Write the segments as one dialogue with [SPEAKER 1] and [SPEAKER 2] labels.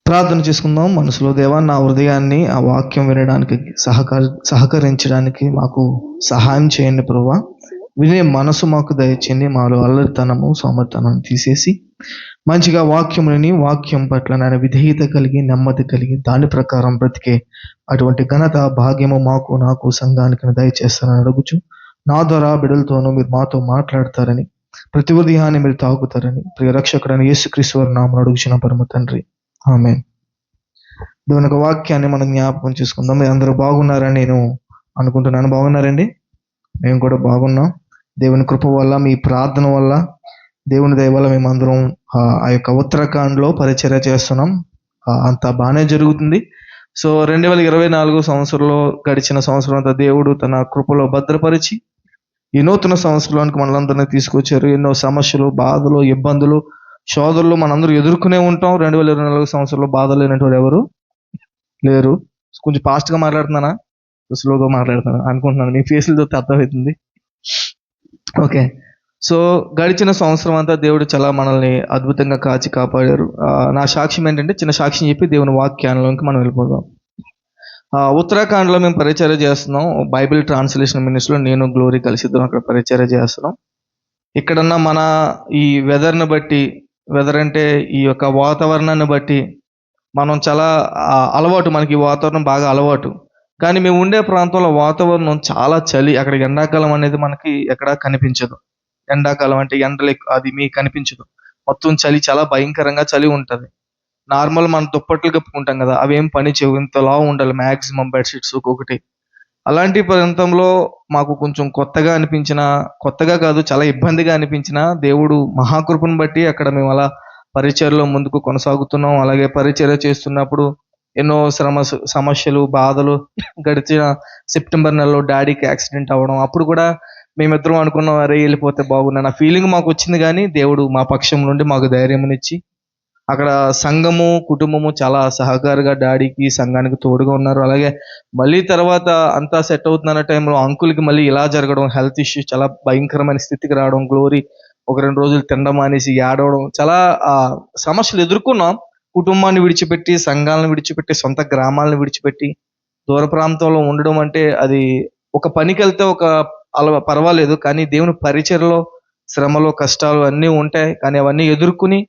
[SPEAKER 1] ప్రార్థన చేసుకుందాం మనసులో. దేవా, నా హృదయాన్ని ఆ వాక్యం వినడానికి సహకరించడానికి మాకు సహాయం చేయండి ప్రభువా. వినే మనసు మాకు దయచేయండి. మాలో అల్లరితనము సోమరితనం తీసేసి మంచిగా వాక్యములని, వాక్యం పట్ల నేను విధేయత కలిగి, నెమ్మది కలిగి, దాని ప్రకారం బ్రతికే అటువంటి ఘనత భాగ్యము మాకు, నాకు, సంఘానికి దయచేస్తానని అడుగుచు, నా ద్వారా బిడ్డలతోనూ మీరు మాతో మాట్లాడతారని, ప్రతి ఉదయాన్ని మీరు తాగుతారని ప్రియ రక్షకుడైన యేసుక్రీస్తు వారి నామమున అడుగుచున్న పరమ తండ్రి, ఆమేన్. దేవుని యొక్క వాక్యాన్ని మనం జ్ఞాపకం చేసుకుందాం. మీరు అందరూ బాగున్నారని నేను అనుకుంటున్నాను. బాగున్నారండి? మేము కూడా బాగున్నాం. దేవుని కృప వల్ల, మీ ప్రార్థన వల్ల, దేవుని దయ వల్ల మేమందరం ఆ యొక్క ఉత్తరాఖండ్లో పరిచర్య చేస్తున్నాం. అంతా బాగానే జరుగుతుంది. సో 2024 సంవత్సరంలో గడిచిన సంవత్సరం అంతా దేవుడు తన కృపలో భద్రపరిచి ఈ నూతన సంవత్సరానికి మనలందరినీ తీసుకొచ్చారు. ఎన్నో సమస్యలు, బాధలు, ఇబ్బందులు, శోధనలు మనందరూ ఎదుర్కొనే ఉంటాం. 2024 సంవత్సరంలో బాధలు లేనటువంటి ఎవరు లేరు. కొంచెం ఫాస్ట్గా మాట్లాడుతున్నానా, స్లోగా మాట్లాడుతున్నాను అనుకుంటున్నాను. మీ ఫేస్లతో అర్థమవుతుంది. ఓకే. సో గడిచిన సంవత్సరం అంతా దేవుడు చాలా మనల్ని అద్భుతంగా కాచి కాపాడారు. నా సాక్ష్యం ఏంటంటే, చిన్న సాక్ష్యం చెప్పి దేవుని వాక్యాలలోకి మనం వెళ్ళిపోదాం. ఉత్తరాఖండ్లో మేము పరిచర్య చేస్తున్నాం. బైబిల్ ట్రాన్స్లేషన్ మినిస్ట్రీలో నేను గ్లోరీ కలిసి అక్కడ పరిచర్య చేస్తున్నాం. ఇక్కడన్నా మన ఈ వెదర్ని బట్టి, వెదర్ అంటే ఈ యొక్క వాతావరణాన్ని బట్టి మనం చాలా అలవాటు, మనకి వాతావరణం బాగా అలవాటు. కానీ మేము ఉండే ప్రాంతంలో వాతావరణం చాలా చలి. అక్కడ ఎండాకాలం అనేది మనకి ఎక్కడా కనిపించదు. ఎండాకాలం అంటే ఎండలు అది మీకు కనిపించదు. మొత్తం చలి, చాలా భయంకరంగా చలి ఉంటుంది. నార్మల్ మనం దుప్పట్లు కప్పుకుంటాం కదా, అవేం పని చేయవు. ఇంతలా ఉండాలి మ్యాక్సిమం బెడ్షీట్స్ ఒక్కొక్కటి. అలాంటి ప్రాంతంలో మాకు కొంచెం కొత్తగా అనిపించిన, కొత్తగా కాదు చాలా ఇబ్బందిగా అనిపించిన, దేవుడు మహాకృపను బట్టి అక్కడ మేము అలా పరిచర్యలో ముందుకు కొనసాగుతున్నాం. అలాగే పరిచర్య చేస్తున్నప్పుడు ఎన్నో సమస్యలు, బాధలు. గడిచిన సెప్టెంబర్ నెలలో డాడీకి యాక్సిడెంట్ అవ్వడం, అప్పుడు కూడా మేమిద్దరం అనుకున్నాం, అరే వెళ్ళిపోతే బాగున్నా ఫీలింగ్ మాకు వచ్చింది. కానీ దేవుడు మా పక్షం నుండి మాకు ధైర్యమునిచ్చి అక్కడ సంఘము, కుటుంబము చాలా సహకారంగా డాడీకి, సంఘానికి తోడుగా ఉన్నారు. అలాగే మళ్ళీ తర్వాత అంతా సెట్ అవుతున్న టైంలో అంకుల్కి మళ్ళీ ఇలా జరగడం, హెల్త్ ఇష్యూ, చాలా భయంకరమైన స్థితికి రావడం, గ్లోరీ ఒక 2 రోజులు తినడం మానేసి ఏడవడం, చాలా సమస్యలు ఎదుర్కొన్నాం. కుటుంబాన్ని విడిచిపెట్టి, సంఘాలను విడిచిపెట్టి, సొంత గ్రామాలను విడిచిపెట్టి దూర ప్రాంతంలో ఉండడం అంటే అది ఒక పనికి వెళ్తే పర్వాలేదు. కానీ దేవుని పరిచర్యలో శ్రమలు, కష్టాలు అన్నీ ఉంటాయి. కానీ అవన్నీ ఎదుర్కొని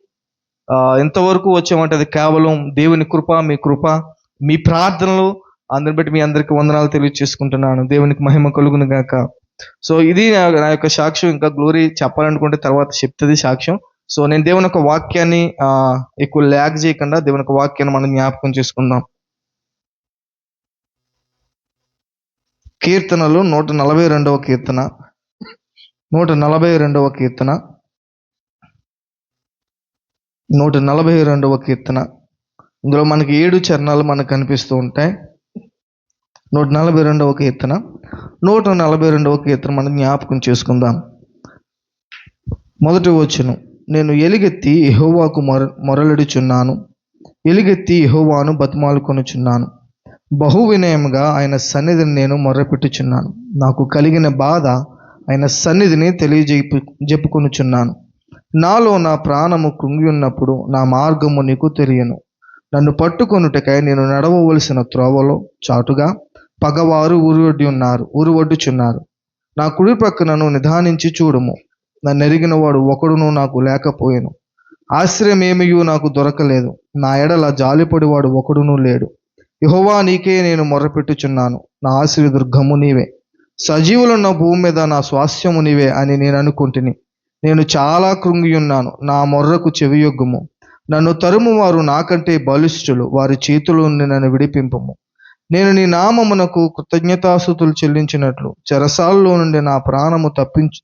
[SPEAKER 1] ఎంతవరకు వచ్చామంటే అది కేవలం దేవుని కృప, మీ కృప, మీ ప్రార్థనలు. అందరిని బట్టి మీ అందరికీ వందనాలు తెలియజేసుకుంటున్నాను. దేవునికి మహిమ కలుగును గాక. సో ఇది నా యొక్క సాక్ష్యం. ఇంకా గ్లోరీ చెప్పాలనుకుంటే తర్వాత చెప్తుంది సాక్ష్యం. సో నేను దేవుని యొక్క వాక్యాన్ని ఎక్కువ ల్యాగ్ చేయకుండా దేవుని యొక్క వాక్యాన్ని మనం జ్ఞాపకం చేసుకుందాం. కీర్తనలు 142వ కీర్తన, 142వ కీర్తన, 142వ కీర్తన. ఇందులో మనకి 7 చరణాలు మనకు కనిపిస్తూ ఉంటాయి. 142వ కీర్తన, 142వ కీర్తన మనం జ్ఞాపకం చేసుకుందాం. మొదటి వచనం, నేను ఎలుగెత్తి యెహోవాకు మొరలిడుచున్నాను, ఎలుగెత్తి యెహోవాను బతిమాలుకొనుచున్నాను, బహు వినయముగా ఆయన సన్నిధిని నేను మొర్రపెట్టుచున్నాను, నాకు కలిగిన బాధ ఆయన సన్నిధిని చెప్పుకొనుచున్నాను. నాలో నా ప్రాణము కృంగి ఉన్నప్పుడు నా మార్గము నీకు తెలియను. నన్ను పట్టుకొనుటకై నేను నడవవలసిన త్రోవలో చాటుగా పగవారు ఊరువడ్డుచున్నారు. నా కుడి ప్రక్కనను నిదానించి చూడుము. నన్ను ఎరిగిన వాడు ఒకడును నాకు లేకపోయాను. ఆశ్రయమేమియూ నాకు దొరకలేదు. నా ఎడల జాలిపడివాడు ఒకడును లేడు. యెహోవా, నీకే నేను మొర్రపెట్టుచున్నాను. నా ఆశ్రయ దుర్గము నీవే, సజీవులున్న భూమి మీద నా స్వాస్థ్యము నీవే అని నేను అనుకుంటుని. నేను చాలా కృంగి ఉన్నాను. నా మొర్రకు చెవియొగ్గుము. నన్ను తరుము వారు నాకంటే బలిష్ఠులు. వారి చేతుల నుండి నన్ను విడిపింపుము. నేను నీ నామమునకు కృతజ్ఞతాస్తుతులు చెల్లించినట్లు చెరసాలలో నుండి నా ప్రాణము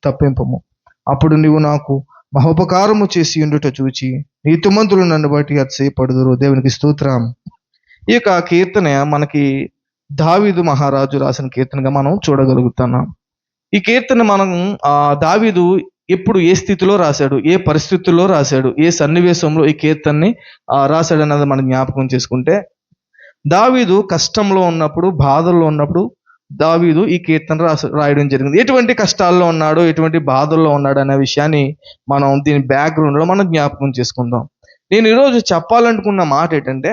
[SPEAKER 1] తప్పింపుము. అప్పుడు నీవు నాకు మహోపకారము చేసి ఉండుట చూచి నీతిమంతులు నన్ను బట్టి అతిశయపడుదురు. దేవునికి స్తోత్రం. ఈ యొక్క కీర్తన మనకి దావీదు మహారాజు రాసిన కీర్తనగా మనం చూడగలుగుతున్నాం. ఈ కీర్తన మనం దావీదు ఎప్పుడు, ఏ స్థితిలో రాశాడు, ఏ పరిస్థితుల్లో రాశాడు, ఏ సన్నివేశంలో ఈ కీర్తనని రాశాడు అన్నది మనం జ్ఞాపకం చేసుకుంటే, దావీదు కష్టంలో ఉన్నప్పుడు, బాధల్లో ఉన్నప్పుడు దావీదు ఈ కీర్తన రాయడం జరిగింది. ఎటువంటి కష్టాల్లో ఉన్నాడు, ఎటువంటి బాధల్లో ఉన్నాడు అనే విషయాన్ని మనం దీని బ్యాక్గ్రౌండ్లో మనం జ్ఞాపకం చేసుకుందాం. నేను ఈరోజు చెప్పాలనుకున్న మాట ఏంటంటే,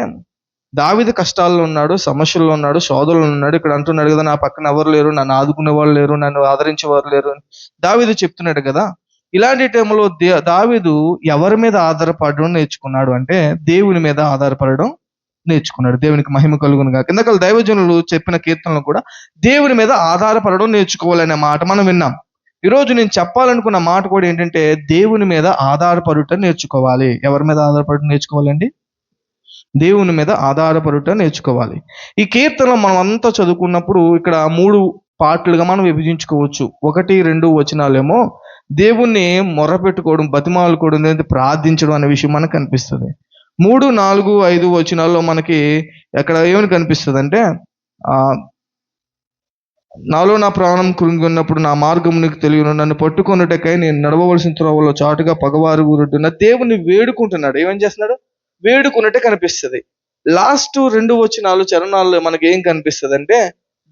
[SPEAKER 1] దావీదు కష్టాల్లో ఉన్నాడు, సమస్యల్లో ఉన్నాడు, శోధనలో ఉన్నాడు. ఇక్కడ అంటున్నాడు కదా, నా పక్కన ఎవరు లేరు, నన్ను ఆదుకునే వాళ్ళు లేరు, నన్ను ఆదరించేవారు లేరు అని దావీదు చెప్తున్నాడు కదా. ఇలాంటి టైంలో దావీదు ఎవరి మీద ఆధారపడడం నేర్చుకున్నాడు అంటే, దేవుని మీద ఆధారపడడం నేర్చుకున్నాడు. దేవునికి మహిమ కలుగును గాక. ఇందాక దైవజనులు చెప్పిన కీర్తనలు కూడా దేవుని మీద ఆధారపడడం నేర్చుకోవాలనే మాట మనం విన్నాం. ఈరోజు నేను చెప్పాలనుకున్న మాట కూడా ఏంటంటే, దేవుని మీద ఆధారపడుట నేర్చుకోవాలి. ఎవరి మీద ఆధారపడటం నేర్చుకోవాలండి? దేవుని మీద ఆధారపడుట నేర్చుకోవాలి. ఈ కీర్తనలు మనం అంతా చదువుకున్నప్పుడు ఇక్కడ 3 పార్ట్లుగా మనం విభజించుకోవచ్చు. 1, 2 వచనాలేమో దేవుణ్ణి మొర్రపెట్టుకోవడం, బతిమాలుకోవడం, లేదా ప్రార్థించడం అనే విషయం మనకు కనిపిస్తుంది. 3, 4, 5 వచనాల్లో మనకి ఎక్కడ ఏమని కనిపిస్తుంది అంటే, నాలో నా ప్రాణం కృంగున్నప్పుడు నా మార్గం నీకు తెలియను, నన్ను పట్టుకొనుటకై నేను నడవవలసిన త్రోవలో చాటుగా పగవారు ఊరుతున్న దేవుణ్ణి వేడుకుంటున్నాడు. ఏమని చేస్తున్నాడు? వేడుకున్నట్టే కనిపిస్తుంది. లాస్ట్ 2 వచనాలు చరణాల్లో మనకి ఏం కనిపిస్తుంది అంటే,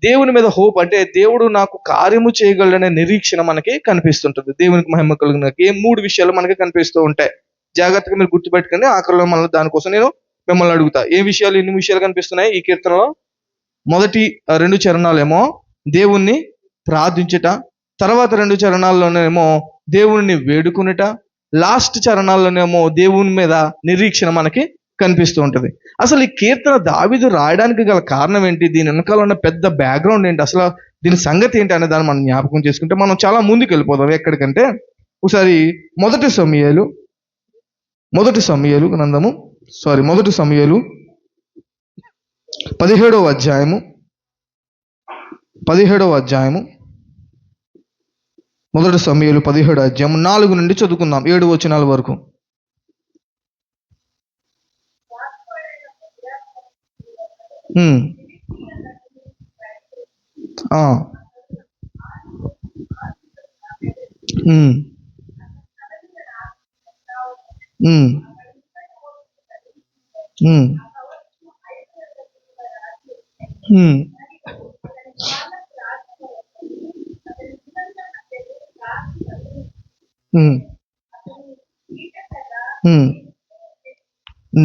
[SPEAKER 1] దేవుని మీద హోప్, అంటే దేవుడు నాకు కార్యము చేయగలడనే నిరీక్షణ మనకి కనిపిస్తుంటుంది. దేవునికి మహిమ కలుగును. ఏ 3 విషయాలు మనకి కనిపిస్తూ ఉంటాయి. జాగ్రత్తగా మీరు గుర్తుపెట్టుకోండి. ఆఖరిలో మళ్ళీ దానికోసం నేను మిమ్మల్ని అడుగుతా. ఎన్ని విషయాలు కనిపిస్తున్నాయి ఈ కీర్తనలో? మొదటి 2 చరణాలేమో దేవుణ్ణి ప్రార్థించుట, తర్వాత 2 చరణాల్లోనేమో దేవుణ్ణి వేడుకునుట, లాస్ట్ చరణాల్లోనేమో దేవుని మీద నిరీక్షణ మనకి కనిపిస్తూ ఉంటుంది. అసలు ఈ కీర్తన దావీదు రాయడానికి గల కారణం ఏంటి? దీని వెనకాల ఉన్న పెద్ద బ్యాక్గ్రౌండ్ ఏంటి? అసలు దీని సంగతి ఏంటి అనే దాన్ని మనం జ్ఞాపకం చేసుకుంటే మనం చాలా ముందుకు వెళ్ళిపోతాం. ఎక్కడికంటే, ఒకసారి మొదటి సమూయేలు గ్రంథము, మొదటి సమూయేలు 17వ అధ్యాయము, మొదటి సమూయేలు 17వ అధ్యాయం 4 నుండి చదువుకుందాం, 7 వచనాల వరకు.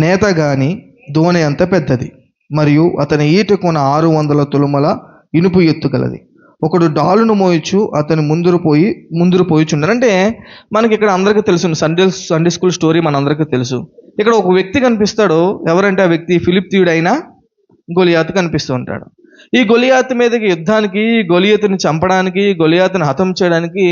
[SPEAKER 1] నేత గాని దోణి అంత పెద్దది, మరియు అతని ఈటకున 600 తులముల ఇనుపు ఎత్తు గలది. ఒకడు డాలును మోయచ్చు అతని ముందురు పోయిచుండరు. అంటే మనకి ఇక్కడ అందరికీ తెలుసు, సండే స్కూల్ స్టోరీ మన అందరికీ తెలుసు. ఇక్కడ ఒక వ్యక్తి కనిపిస్తాడు. ఎవరంటే ఆ వ్యక్తి ఫిలిప్తీయుడైన గొలియాతు కనిపిస్తూ ఉంటాడు. ఈ గొలియాతు మీదకి యుద్ధానికి, గొలియాతుని చంపడానికి, గొలియాతుని హతం చేయడానికి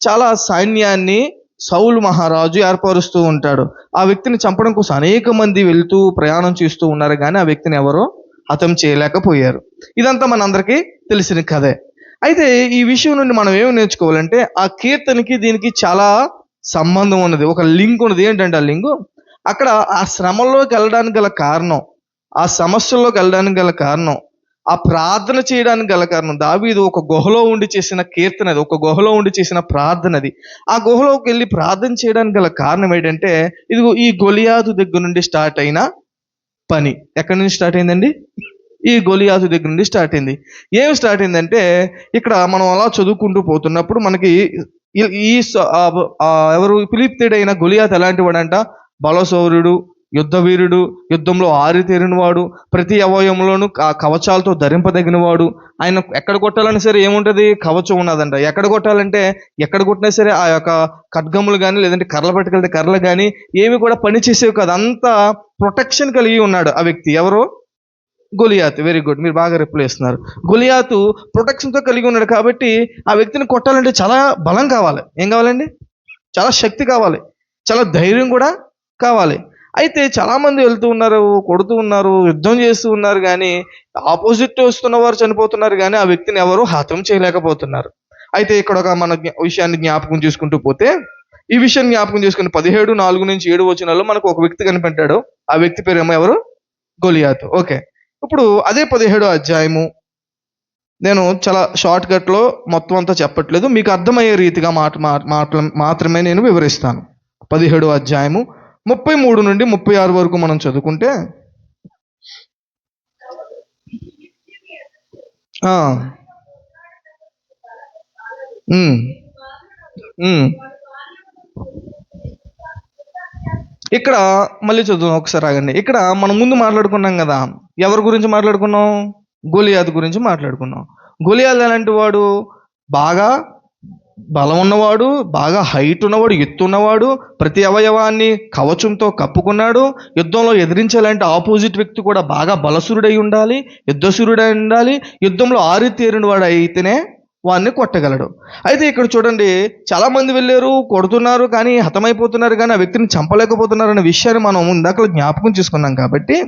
[SPEAKER 1] చాలా సైన్యాన్ని సౌలు మహారాజు ఏర్పరుస్తూ ఉంటాడు. ఆ వ్యక్తిని చంపడం కోసం అనేక మంది వెళ్తూ ప్రయాణం చేస్తూ ఉన్నారు, కానీ ఆ వ్యక్తిని ఎవరో హతం చేయలేకపోయారు. ఇదంతా మనందరికీ తెలిసిన కథే. అయితే ఈ విషయం నుండి మనం ఏమి నేర్చుకోవాలంటే, ఆ కీర్తనకి దీనికి చాలా సంబంధం ఉన్నది, ఒక లింక్ ఉన్నది. ఏంటంటే ఆ లింకు, అక్కడ ఆ శ్రమలోకి వెళ్ళడానికి గల కారణం, ఆ సమస్యల్లోకి వెళ్ళడానికి గల కారణం, ఆ ప్రార్థన చేయడానికి గల కారణం, దావీదు ఒక గుహలో ఉండి చేసిన కీర్తన అది, ఒక గుహలో ఉండి చేసిన ప్రార్థన అది. ఆ గుహలోకి వెళ్ళి ప్రార్థన చేయడానికి గల కారణం ఏంటంటే, ఇదిగో ఈ గొలియాతు దగ్గర నుండి స్టార్ట్ అయిన పని. ఎక్కడి నుంచి స్టార్ట్ అయిందండి? ఈ గొలియాతు దగ్గర నుండి స్టార్ట్ అయింది. ఏమి స్టార్ట్ అయిందంటే, ఇక్కడ మనం అలా చదువుకుంటూ పోతున్నప్పుడు మనకి ఎవరు ఫిలిప్తీయుడైన గొలియాతు ఎలాంటి వాడంట? బలశౌర్యుడు, యుద్ధ వీరుడు, యుద్ధంలో ఆరితేరిన వాడు, ప్రతి అవయవంలోనూ ఆ కవచాలతో ధరింపదగిన వాడు. ఆయన ఎక్కడ కొట్టాలని సరే ఏముంటుంది? కవచం ఉన్నదంట. ఎక్కడ కొట్టాలంటే, ఎక్కడ కొట్టినా సరే ఆ యొక్క ఖడ్గములు కానీ, లేదంటే కర్రలు పట్టుకెళ్తే కర్రలు కానీ ఏవి కూడా పనిచేసేవి కాదు. అంతా ప్రొటెక్షన్ కలిగి ఉన్నాడు ఆ వ్యక్తి. ఎవరు? గొలియాతు. వెరీ గుడ్, మీరు బాగా రిప్లై ఇస్తున్నారు. గొలియాతు ప్రొటెక్షన్తో కలిగి ఉన్నాడు కాబట్టి ఆ వ్యక్తిని కొట్టాలంటే చాలా బలం కావాలి. ఏం కావాలండి? చాలా శక్తి కావాలి, చాలా ధైర్యం కూడా కావాలి. అయితే చాలామంది వెళ్తూ ఉన్నారు, కొడుతూ ఉన్నారు, యుద్ధం చేస్తూ ఉన్నారు, కానీ ఆపోజిట్ వస్తున్న వారు చనిపోతున్నారు, కానీ ఆ వ్యక్తిని ఎవరు హతం చేయలేకపోతున్నారు. అయితే ఇక్కడ ఒక మన విషయాన్ని జ్ఞాపకం చేసుకుంటూ పోతే, ఈ విషయాన్ని జ్ఞాపకం చేసుకుని 17:4-7 వచనాల్లో మనకు ఒక వ్యక్తి కనిపెట్టాడు. ఆ వ్యక్తి పేరు ఏమో ఎవరు? గొలియాతు. ఓకే, ఇప్పుడు అదే 17వ అధ్యాయము నేను చాలా షార్ట్ కట్లో మొత్తం అంతా చెప్పట్లేదు, మీకు అర్థమయ్యే రీతిగా మాత్రమే నేను వివరిస్తాను. 17వ అధ్యాయము 33 నుండి 36 వరకు మనం చదువుకుంటే, ఇక్కడ మళ్ళీ చదువుదాం ఒకసారి ఆగండి. ఇక్కడ మనం ముందు మాట్లాడుకున్నాం కదా, ఎవరి గురించి మాట్లాడుకున్నాం? గొలియాతు గురించి మాట్లాడుకున్నాం. గొలియాతు ఎలాంటి వాడు? బాగా బలం ఉన్నవాడు, బాగా హైట్ ఉన్నవాడు, ఎత్తు ఉన్నవాడు, ప్రతి అవయవాన్ని కవచంతో కప్పుకున్నాడు. యుద్ధంలో ఎదిరించాలంటే ఆపోజిట్ వ్యక్తి కూడా బాగా బలసురుడై ఉండాలి, యుద్ధసురుడై ఉండాలి, యుద్ధంలో ఆరితేరిన వాడు అయితేనే వాడిని కొట్టగలడు. అయితే ఇక్కడ చూడండి, చాలా మంది వెళ్ళారు, కొడుతున్నారు, కానీ హతమైపోతున్నారు, కానీ ఆ వ్యక్తిని చంపలేకపోతున్నారు అనే విషయాన్ని మనం ఇందాక జ్ఞాపకం చేసుకున్నాం. కాబట్టి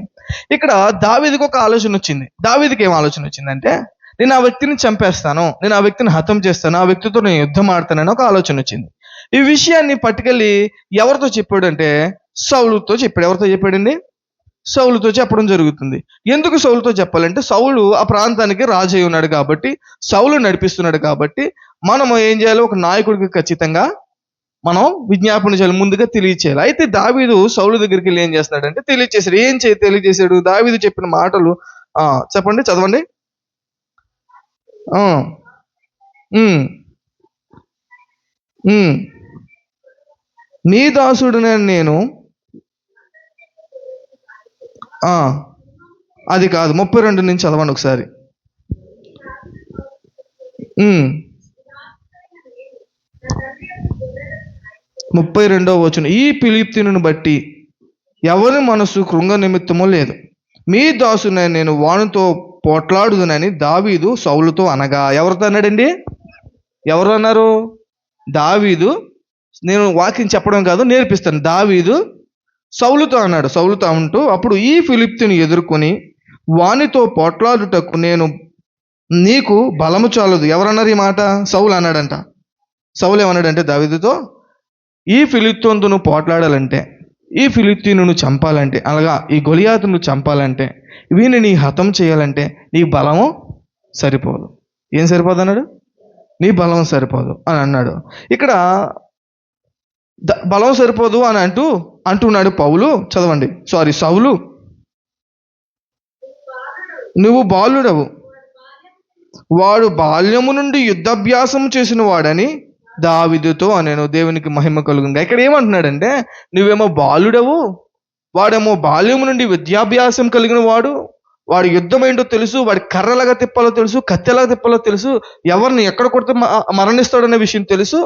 [SPEAKER 1] ఇక్కడ దావీదుకు ఒక ఆలోచన వచ్చింది. దావీదుకి ఏం ఆలోచన వచ్చిందంటే, నేను ఆ వ్యక్తిని చంపేస్తాను, నేను ఆ వ్యక్తిని హతం చేస్తాను, ఆ వ్యక్తితో నేను యుద్ధం ఆడతానని ఒక ఆలోచన వచ్చింది. ఈ విషయాన్ని పట్టుకెళ్ళి ఎవరితో చెప్పాడంటే సౌలుతో చెప్పాడు. ఎవరితో చెప్పాడండి? సౌలుతో చెప్పడం జరుగుతుంది. ఎందుకు సౌలుతో చెప్పాలంటే, సౌలు ఆ ప్రాంతానికి రాజు అయి ఉన్నాడు కాబట్టి, సౌలు నడిపిస్తున్నాడు కాబట్టి, మనం ఏం చేయాలి? ఒక నాయకుడికి ఖచ్చితంగా మనం విజ్ఞాపన చేయాలి, ముందుగా తెలియచేయాలి. అయితే దావీదు సౌలు దగ్గరికి వెళ్ళి ఏం చేస్తున్నాడంటే తెలియచేశాడు. తెలియచేశాడు? దావీదు చెప్పిన మాటలు చెప్పండి, చదవండి. నీ దాసుడు నేను, అది కాదు, 32 నుంచి చదవండి ఒకసారి. 32వ వచనం. ఈ ఫిలిష్తీయుని బట్టి ఎవరి మనసు కృంగ నిమిత్తమో లేదు, మీ దాసునే నేను వానితో పోట్లాడుదునని దావీదు సౌలుతో అనగా. ఎవరితో అన్నాడండి? ఎవరు అన్నారు? దావీదు. నేను వాక్యం చెప్పడం కాదు, నేర్పిస్తాను. దావీదు సౌలుతో అన్నాడు. సౌలుతో అంటూ, అప్పుడు ఈ ఫిలిష్తీయుని ఎదుర్కొని వానితో పోట్లాడుటకు నీకు బలము చాలదు. ఎవరన్నారు ఈ మాట? సౌలు అన్నాడంట. సౌలు ఏమన్నాడంటే దావీదుతో, ఈ ఫిలిష్తీయునితో పోట్లాడాలంటే, ఈ ఫిలిష్తీయుని చంపాలంటే, అలాగా ఈ గొలియాతును చంపాలంటే, వీని నీ హతం చేయాలంటే నీ బలము సరిపోదు. ఏం సరిపోదు అన్నాడు? నీ బలం సరిపోదు అని అన్నాడు. ఇక్కడ బలం సరిపోదు అని అంటున్నాడు పౌలు. చదవండి, సౌలు, నువ్వు బాలుడవు, వాడు బాల్యము నుండి యుద్ధాభ్యాసం చేసిన వాడని దావీదుతో అనేను. దేవునికి మహిమ కలుగును. ఇక్కడ ఏమంటున్నాడంటే, నువ్వేమో బాలుడవు, వాడేమో బాల్యము నుండి విద్యాభ్యాసం కలిగిన వాడు, వాడి యుద్ధం ఏంటో తెలుసు, వాడి కర్రలాగా తిప్పాలో తెలుసు, కత్తెలాగా తిప్పాలో తెలుసు, ఎవరిని ఎక్కడ కొడితే మరణిస్తాడనే విషయం తెలుసు.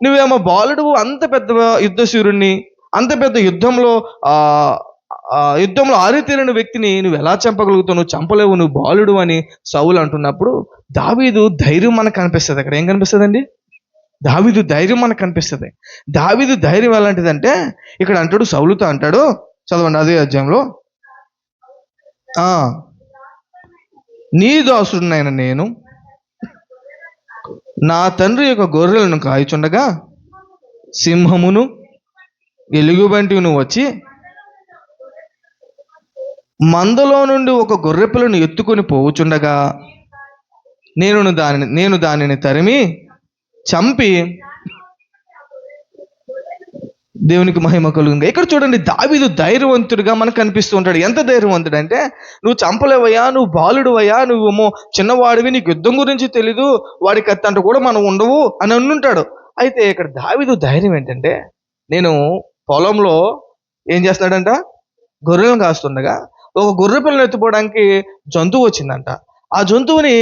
[SPEAKER 1] నువ్వేమో బాలుడు, అంత పెద్ద యుద్ధశూరుణ్ణి, అంత పెద్ద యుద్ధంలో ఆరితేరిన వ్యక్తిని నువ్వు ఎలా చంపగలుగుతావు? నువ్వు చంపలేవు, నువ్వు బాలుడు అని సౌలు అంటున్నప్పుడు దావీదు ధైర్యం మనకు కనిపిస్తుంది. అక్కడ ఏం కనిపిస్తుందండి? దావీదు ధైర్యం మనకు కనిపిస్తుంది. దావీదు ధైర్యం ఎలాంటిదంటే, ఇక్కడ అంటాడు, సౌలుతో అంటాడు, చదవండి అదే అధ్యాయంలో. నీ దాసుడునైన నేను నా తండ్రి యొక్క గొర్రెలను కాయచుండగా సింహమును ఎలుగుబంటిను వచ్చి మందలో నుండి ఒక గొర్రెపిల్లను ఎత్తుకొని పోవుచుండగా నేను దానిని తరిమి చంపి, దేవునికి మహిమ కలుగుతుంది. ఇక్కడ చూడండి, దావీదు ధైర్యవంతుడిగా మనకు కనిపిస్తూ ఉంటాడు. ఎంత ధైర్యవంతుడు అంటే, నువ్వు చంపలేవయ్యా, నువ్వు బాలుడువయ్యా, నువ్వేమో చిన్నవాడివి, నీకు యుద్ధం గురించి తెలీదు, వాడికి అత్తంట కూడా మనం ఉండవు అని అంటుంటాడు. అయితే ఇక్కడ దావీదు ధైర్యం ఏంటంటే, నేను పొలంలో ఏం చేస్తున్నాడంట? గొర్రెలను కాస్తుండగా ఒక గొర్రె పిల్లను ఎత్తుకోవడానికి జంతువు వచ్చిందంట. ఆ జంతువుని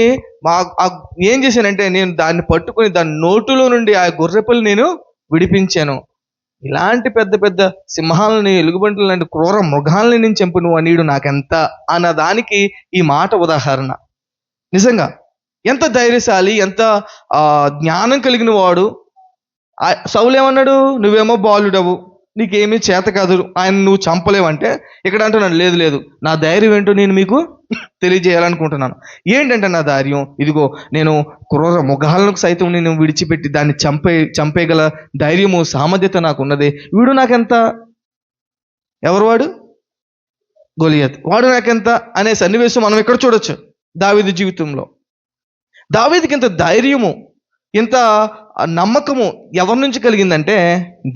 [SPEAKER 1] ఏం చేశానంటే, నేను దాన్ని పట్టుకొని దాని నోటులో నుండి ఆ గొర్రె పిల్లని నేను విడిపించాను. ఇలాంటి పెద్ద పెద్ద సింహాలని, ఎలుగుబంటులు లాంటి క్రూర మృగాల్ని నేను చంపు, నువ్వు నీడు నాకెంత అన్న దానికి ఈ మాట ఉదాహరణ. నిజంగా ఎంత ధైర్యశాలి, ఎంత జ్ఞానం కలిగిన వాడు. సౌలు ఏమన్నాడు? నువ్వేమో బాలుడవు, నీకేమీ చేత కాదు, ఆయన నువ్వు చంపలేవంటే, ఇక్కడ అంటున్నాడు, లేదు లేదు, నా ధైర్యం ఏంటో నేను మీకు తెలియజేయాలనుకుంటున్నాను. ఏంటంటే నా ధైర్యం, ఇదిగో నేను క్రూర మృగాలకు సైతం నేను విడిచిపెట్టి దాన్ని చంపేయగల ధైర్యము, సామర్థ్యత నాకు ఉన్నది. వీడు నాకెంత? ఎవరు వాడు? గొలియాతు. వాడు నాకెంత అనే సన్నివేశం మనం ఇక్కడ చూడొచ్చు దావీదు జీవితంలో. దావీదుకి ఇంత ధైర్యము, ఇంత నమ్మకము ఎవరి నుంచి కలిగిందంటే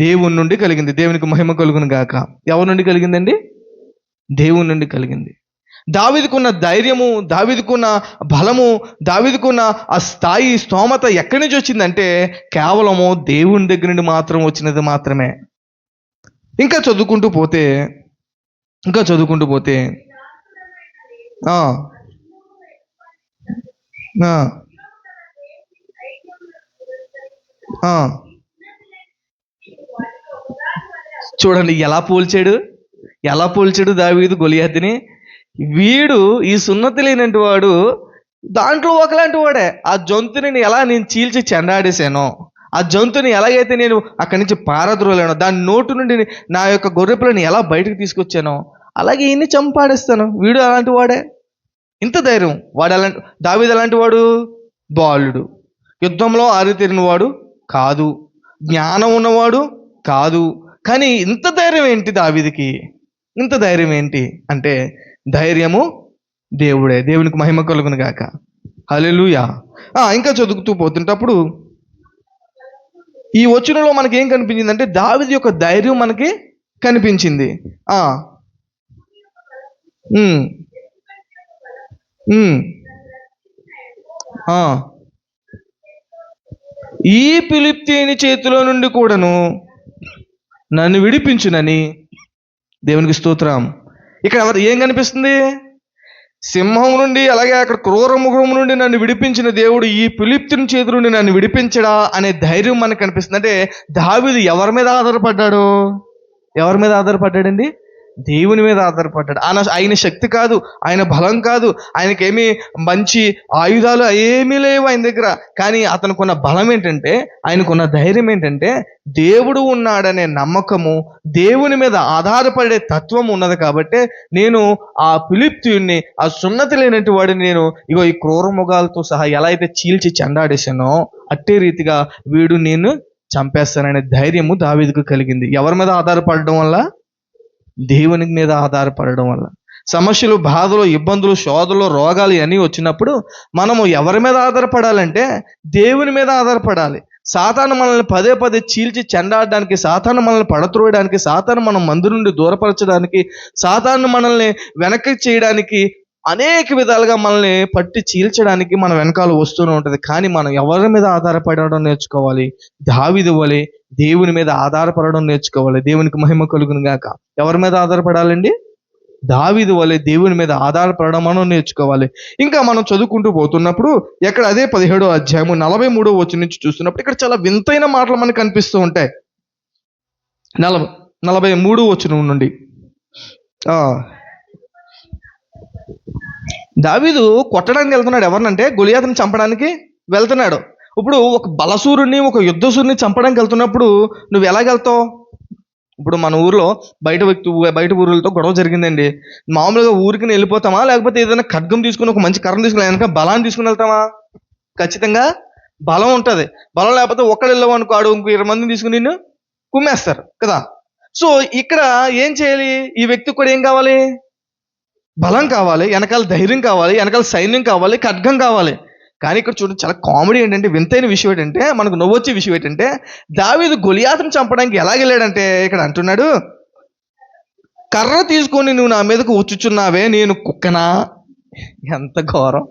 [SPEAKER 1] దేవుని నుండి కలిగింది. దేవునికి మహిమ కలుగును గాక. ఎవరి నుండి కలిగిందండి? దేవుని నుండి కలిగింది. దావీదుకున్న ధైర్యము, దావీదుకున్న బలము, దావీదుకున్న ఆ స్థాయి, స్తోమత ఎక్కడి నుంచి వచ్చిందంటే కేవలము దేవుని దగ్గర నుండి మాత్రం వచ్చినది మాత్రమే. ఇంకా చదువుకుంటూ పోతే ఇంకా చదువుకుంటూ పోతే ఆ, ఆ, ఆ. చూడండి ఎలా పోల్చాడు దావీదు గొలియాతుని. వీడు ఈ సున్నతి లేనటువంటి వాడు దాంట్లో ఒకలాంటి వాడే. ఆ జంతుని ఎలా నేను చీల్చి చెండాడేశానో, ఆ జంతుని ఎలాగైతే నేను అక్కడి నుంచి పారద్రోలానో, దాని నోటు నుండి నా యొక్క గొర్రెపిల్లని ఎలా బయటకు తీసుకొచ్చానో, అలాగే ఈయన్ని చంపాడేస్తాను. వీడు అలాంటి వాడే. ఇంత ధైర్యం వాడు అలాంటి. దావీదు ఎలాంటి వాడు? బాలుడు, యుద్ధంలో ఆరితేరిన వాడు కాదు, జ్ఞానం ఉన్నవాడు కాదు. కానీ ఇంత ధైర్యం ఏంటి దావీదుకి? ఇంత ధైర్యం ఏంటి అంటే ధైర్యము దేవుడే. దేవునికి మహిమ కలుగును గాక. హల్లెలూయా. ఇంకా చదువుతూ పోతుంటప్పుడు ఈ వచనంలో మనకి ఏం కనిపించింది అంటే దావీదు యొక్క ధైర్యం మనకి కనిపించింది. ఉమ్, ఉమ్, ఆ. ఈ ఫిలిష్తీయుని చేతిలో నుండి కూడాను నన్ను విడిపించునని. దేవునికి స్తోత్రం. ఇక్కడ ఏం కనిపిస్తుంది? సింహం నుండి, అలాగే అక్కడ క్రూర ముఖం నుండి నన్ను విడిపించిన దేవుడు ఈ ఫిలిష్తీయుని చేతి నుండి నన్ను విడిపించడా అనే ధైర్యం మనకు కనిపిస్తుంది. అంటే దావీదు ఎవరి మీద ఆధారపడ్డాడు? ఎవరి మీద ఆధారపడ్డాడండి? దేవుని మీద ఆధారపడ్డాడు. ఆయన శక్తి కాదు, ఆయన బలం కాదు, ఆయనకేమీ మంచి ఆయుధాలు ఏమీ లేవు ఆయన దగ్గర. కానీ అతనుకున్న బలం ఏంటంటే, ఆయనకున్న ధైర్యం ఏంటంటే దేవుడు ఉన్నాడనే నమ్మకము, దేవుని మీద ఆధారపడే తత్వం ఉన్నది. కాబట్టి నేను ఆ ఫిలిష్తీయుణ్ణి, ఆ సున్నతి లేనటువంటి వాడిని నేను ఇగో ఈ క్రూర మృగాలతో సహా ఎలా అయితే చీల్చి చెండాడేశానో అట్టే రీతిగా వీడు నేను చంపేస్తాననే ధైర్యము దావీదుకు కలిగింది. ఎవరి మీద ఆధారపడడం వల్ల? దేవుని మీద ఆధారపడడం వల్ల. సమస్యలు, బాధలు, ఇబ్బందులు, శోధలు, రోగాలు ఇవన్నీ వచ్చినప్పుడు మనము ఎవరి మీద ఆధారపడాలంటే దేవుని మీద ఆధారపడాలి. సాతాను మనల్ని పదే పదే చీల్చి చెండాడడానికి, సాతాను మనల్ని పడత్రోయడానికి, సాతాను మనం మందు నుండి దూరపరచడానికి, సాతాను మనల్ని వెనక్కి చేయడానికి, అనేక విధాలుగా మనల్ని పట్టి చీల్చడానికి మన వెనకాల వస్తూనే ఉంటుంది. కానీ మనం ఎవరి మీద ఆధారపడడం నేర్చుకోవాలి? దావీదు వలె దేవుని మీద ఆధారపడడం నేర్చుకోవాలి. దేవునికి మహిమ కలుగును గాక. ఎవరి మీద ఆధారపడాలండి? దావీదు వలె దేవుని మీద ఆధారపడడం మనం నేర్చుకోవాలి. ఇంకా మనం చదువుకుంటూ పోతున్నప్పుడు ఎక్కడ అదే 17వ అధ్యాయము 43వ వచనం నుంచి చూస్తున్నప్పుడు ఇక్కడ చాలా వింతైన మాటలు మనకు కనిపిస్తూ ఉంటాయి. 43వ వచనం నుండి దావీదు కొట్టడానికి వెళ్తున్నాడు. ఎవరినంటే గొలియాతుని చంపడానికి వెళ్తున్నాడు. ఇప్పుడు ఒక బలసూరుని, ఒక యుద్ధసూరుని చంపడానికి వెళ్తున్నప్పుడు నువ్వు ఎలాగెళ్తావు? ఇప్పుడు మన ఊర్లో బయట ఊరులతో గొడవ జరిగిందండి. మామూలుగా ఊరికి వెళ్ళిపోతామా, లేకపోతే ఏదైనా ఖడ్గం తీసుకుని, ఒక మంచి కర్ర తీసుకుని, వెనక బలాన్ని తీసుకుని వెళ్తామా? ఖచ్చితంగా బలం ఉంటుంది. బలం లేకపోతే ఒక్కడు వెళ్ళావు అనుకో, ఆడు ఇంకో 20 మందిని తీసుకుని నిన్ను కుమ్మేస్తారు కదా. సో ఇక్కడ ఏం చేయాలి? ఈ వ్యక్తికి కూడా ఏం కావాలి? బలం కావాలి, వెనకాల ధైర్యం కావాలి, వెనకాల సైన్యం కావాలి, ఖడ్గం కావాలి. కానీ ఇక్కడ చూడండి, చాలా కామెడీ ఏంటంటే, వింతైన విషయం ఏంటంటే, మనకు నవ్వొచ్చే విషయం ఏంటంటే, దావీదు గొలియాతుని చంపడానికి ఎలాగెళ్ళాడంటే ఇక్కడ అంటున్నాడు, కర్ర తీసుకొని నువ్వు నా మీదకు వచ్చుచున్నావే, నేను కుక్కనా? ఎంత ఘోరం!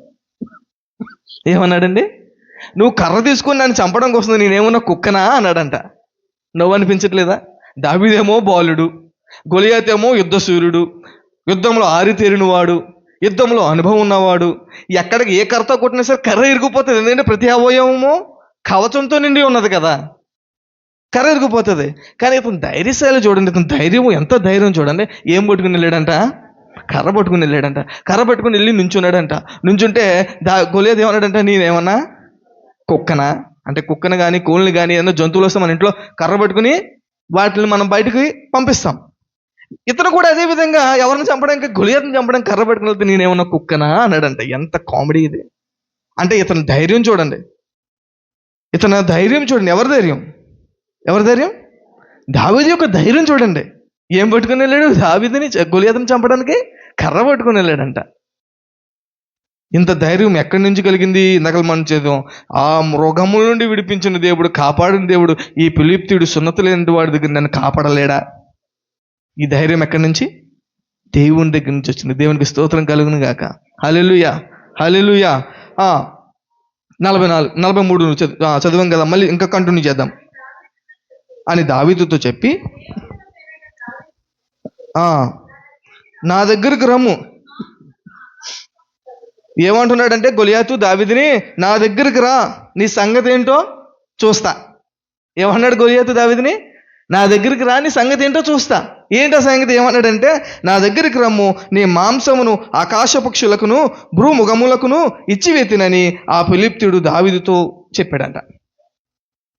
[SPEAKER 1] ఏమన్నాడండి? నువ్వు కర్ర తీసుకొని నన్ను చంపడానికి వస్తుంది, నేనేమన్నా కుక్కనా అన్నాడంట. నవ్వు అనిపించట్లేదా? దావీదేమో బాలుడు, గొలియాతేమో యుద్ధశూరుడు, యుద్ధంలో ఆరితేరిన వాడు, యుద్ధంలో అనుభవం ఉన్నవాడు. ఎక్కడికి ఏ కర్రతో కొట్టినా సరే కర్ర ఇరిగిపోతుంది. ఎందుకంటే ప్రతి అవయవము కవచంతో నిండి ఉన్నది కదా, కర్ర ఇరిగిపోతుంది. కానీ ఇతను ధైర్యశాలి చూడండి, ఇతను ధైర్యం, ఎంత ధైర్యం చూడండి. ఏం పట్టుకుని వెళ్ళాడంట? కర్ర పట్టుకుని వెళ్ళాడంట. కర్ర పట్టుకుని వెళ్ళి నుంచున్నాడంట. నుంచుంటే గొలియాతు ఏమన్నాడంట, నేనేమన్నా కుక్కనా? అంటే కుక్కను కానీ, కోళ్ళని కానీ, ఏదైనా జంతువులు వస్తే మన ఇంట్లో కర్ర పట్టుకుని వాటిని మనం బయటకు పంపిస్తాం. ఇతను కూడా అదే విధంగా ఎవరిని చంపడానికి, గొలియాతుని చంపడానికి కర్ర పట్టుకుని వెళ్తే నేనేమన్నా కుక్కనా అన్నాడంట. ఎంత కామెడీ ఇది! అంటే ఇతని ధైర్యం చూడండి, ఇతని ధైర్యం చూడండి. ఎవరి ధైర్యం? ఎవరి ధైర్యం? దావీదు యొక్క ధైర్యం చూడండి. ఏం పట్టుకుని వెళ్ళాడు? దావీదుని, గొలియాతుని చంపడానికి కర్ర పట్టుకుని వెళ్ళాడంట. ఇంత ధైర్యం ఎక్కడి నుంచి కలిగింది? ఇందాక మనం చేద్దాం, ఆ మృగముల నుండి విడిపించిన దేవుడు, కాపాడిన దేవుడు, ఈ ఫిలిష్తీయుడు సున్నతి లేని వాడి దగ్గర నన్ను కాపాడలేడా? ఈ ధైర్యం ఎక్కడి నుంచి? దేవుని దగ్గర నుంచి వచ్చింది. దేవునికి స్తోత్రం కలుగును గాక. హల్లెలూయా, హల్లెలూయా. 43 చదివాం కదా, మళ్ళీ ఇంకా కంటిన్యూ చేద్దాం అని దావీదుతో చెప్పి ఆ, నా దగ్గరికి రమ్ము. ఏమంటున్నాడంటే గొలియాతు దావీదుని, నా దగ్గరికి రా, నీ సంగతి ఏంటో చూస్తా. ఏమన్నాడు గొలియాతు దావీదుని? నా దగ్గరికి రా, నీ సంగతి ఏంటో చూస్తా. ఏంటో సంగతి? ఏమన్నాడంటే, నా దగ్గరికి రమ్ము, నీ మాంసమును ఆకాశ పక్షులకును భూమృగములకును ఇచ్చివేతినని ఆ ఫిలిష్తీయుడు దావీదుతో చెప్పాడంట.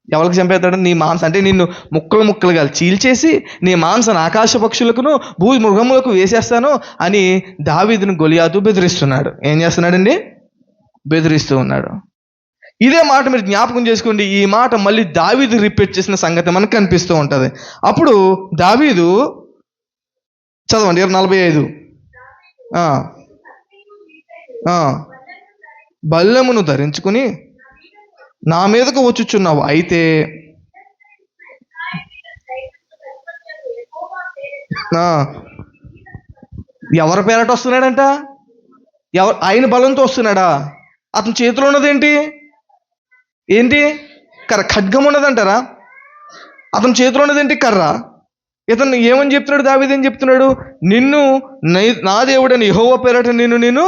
[SPEAKER 1] ఎవరికి చంపేస్తాడు? నీ మాంసం అంటే నిన్ను ముక్కలు ముక్కలుగా చీల్చేసి నీ మాంసం ఆకాశ పక్షులకును భూమృగములకు వేసేస్తాను అని దావీదును గొలియాతు బెదిరిస్తున్నాడు. ఏం చేస్తున్నాడండి? బెదిరిస్తూ ఉన్నాడు. ఇదే మాట మీరు జ్ఞాపకం చేసుకోండి. ఈ మాట మళ్ళీ దావీదు రిపీట్ చేసిన సంగతి మనకు కనిపిస్తూ ఉంటుంది. అప్పుడు దావీదు చదవండి 45. బల్లెమును ధరించుకుని నా మీదకు వచ్చుచున్నావు, అయితే ఎవరి పేరట వస్తున్నాడంట? ఆయన బలంతో వస్తున్నాడా? అతని చేతిలో ఉన్నదేంటి? ఏంటి? కర్ర, ఖడ్గం ఉన్నదంటారా? అతని చేతిలో ఉన్నదేంటి? కర్ర. ఇతను ఏమని చెప్తున్నాడు? దావీదు ఏం చెప్తున్నాడు? నిన్ను నా దేవుడని యెహోవా పేరట నేను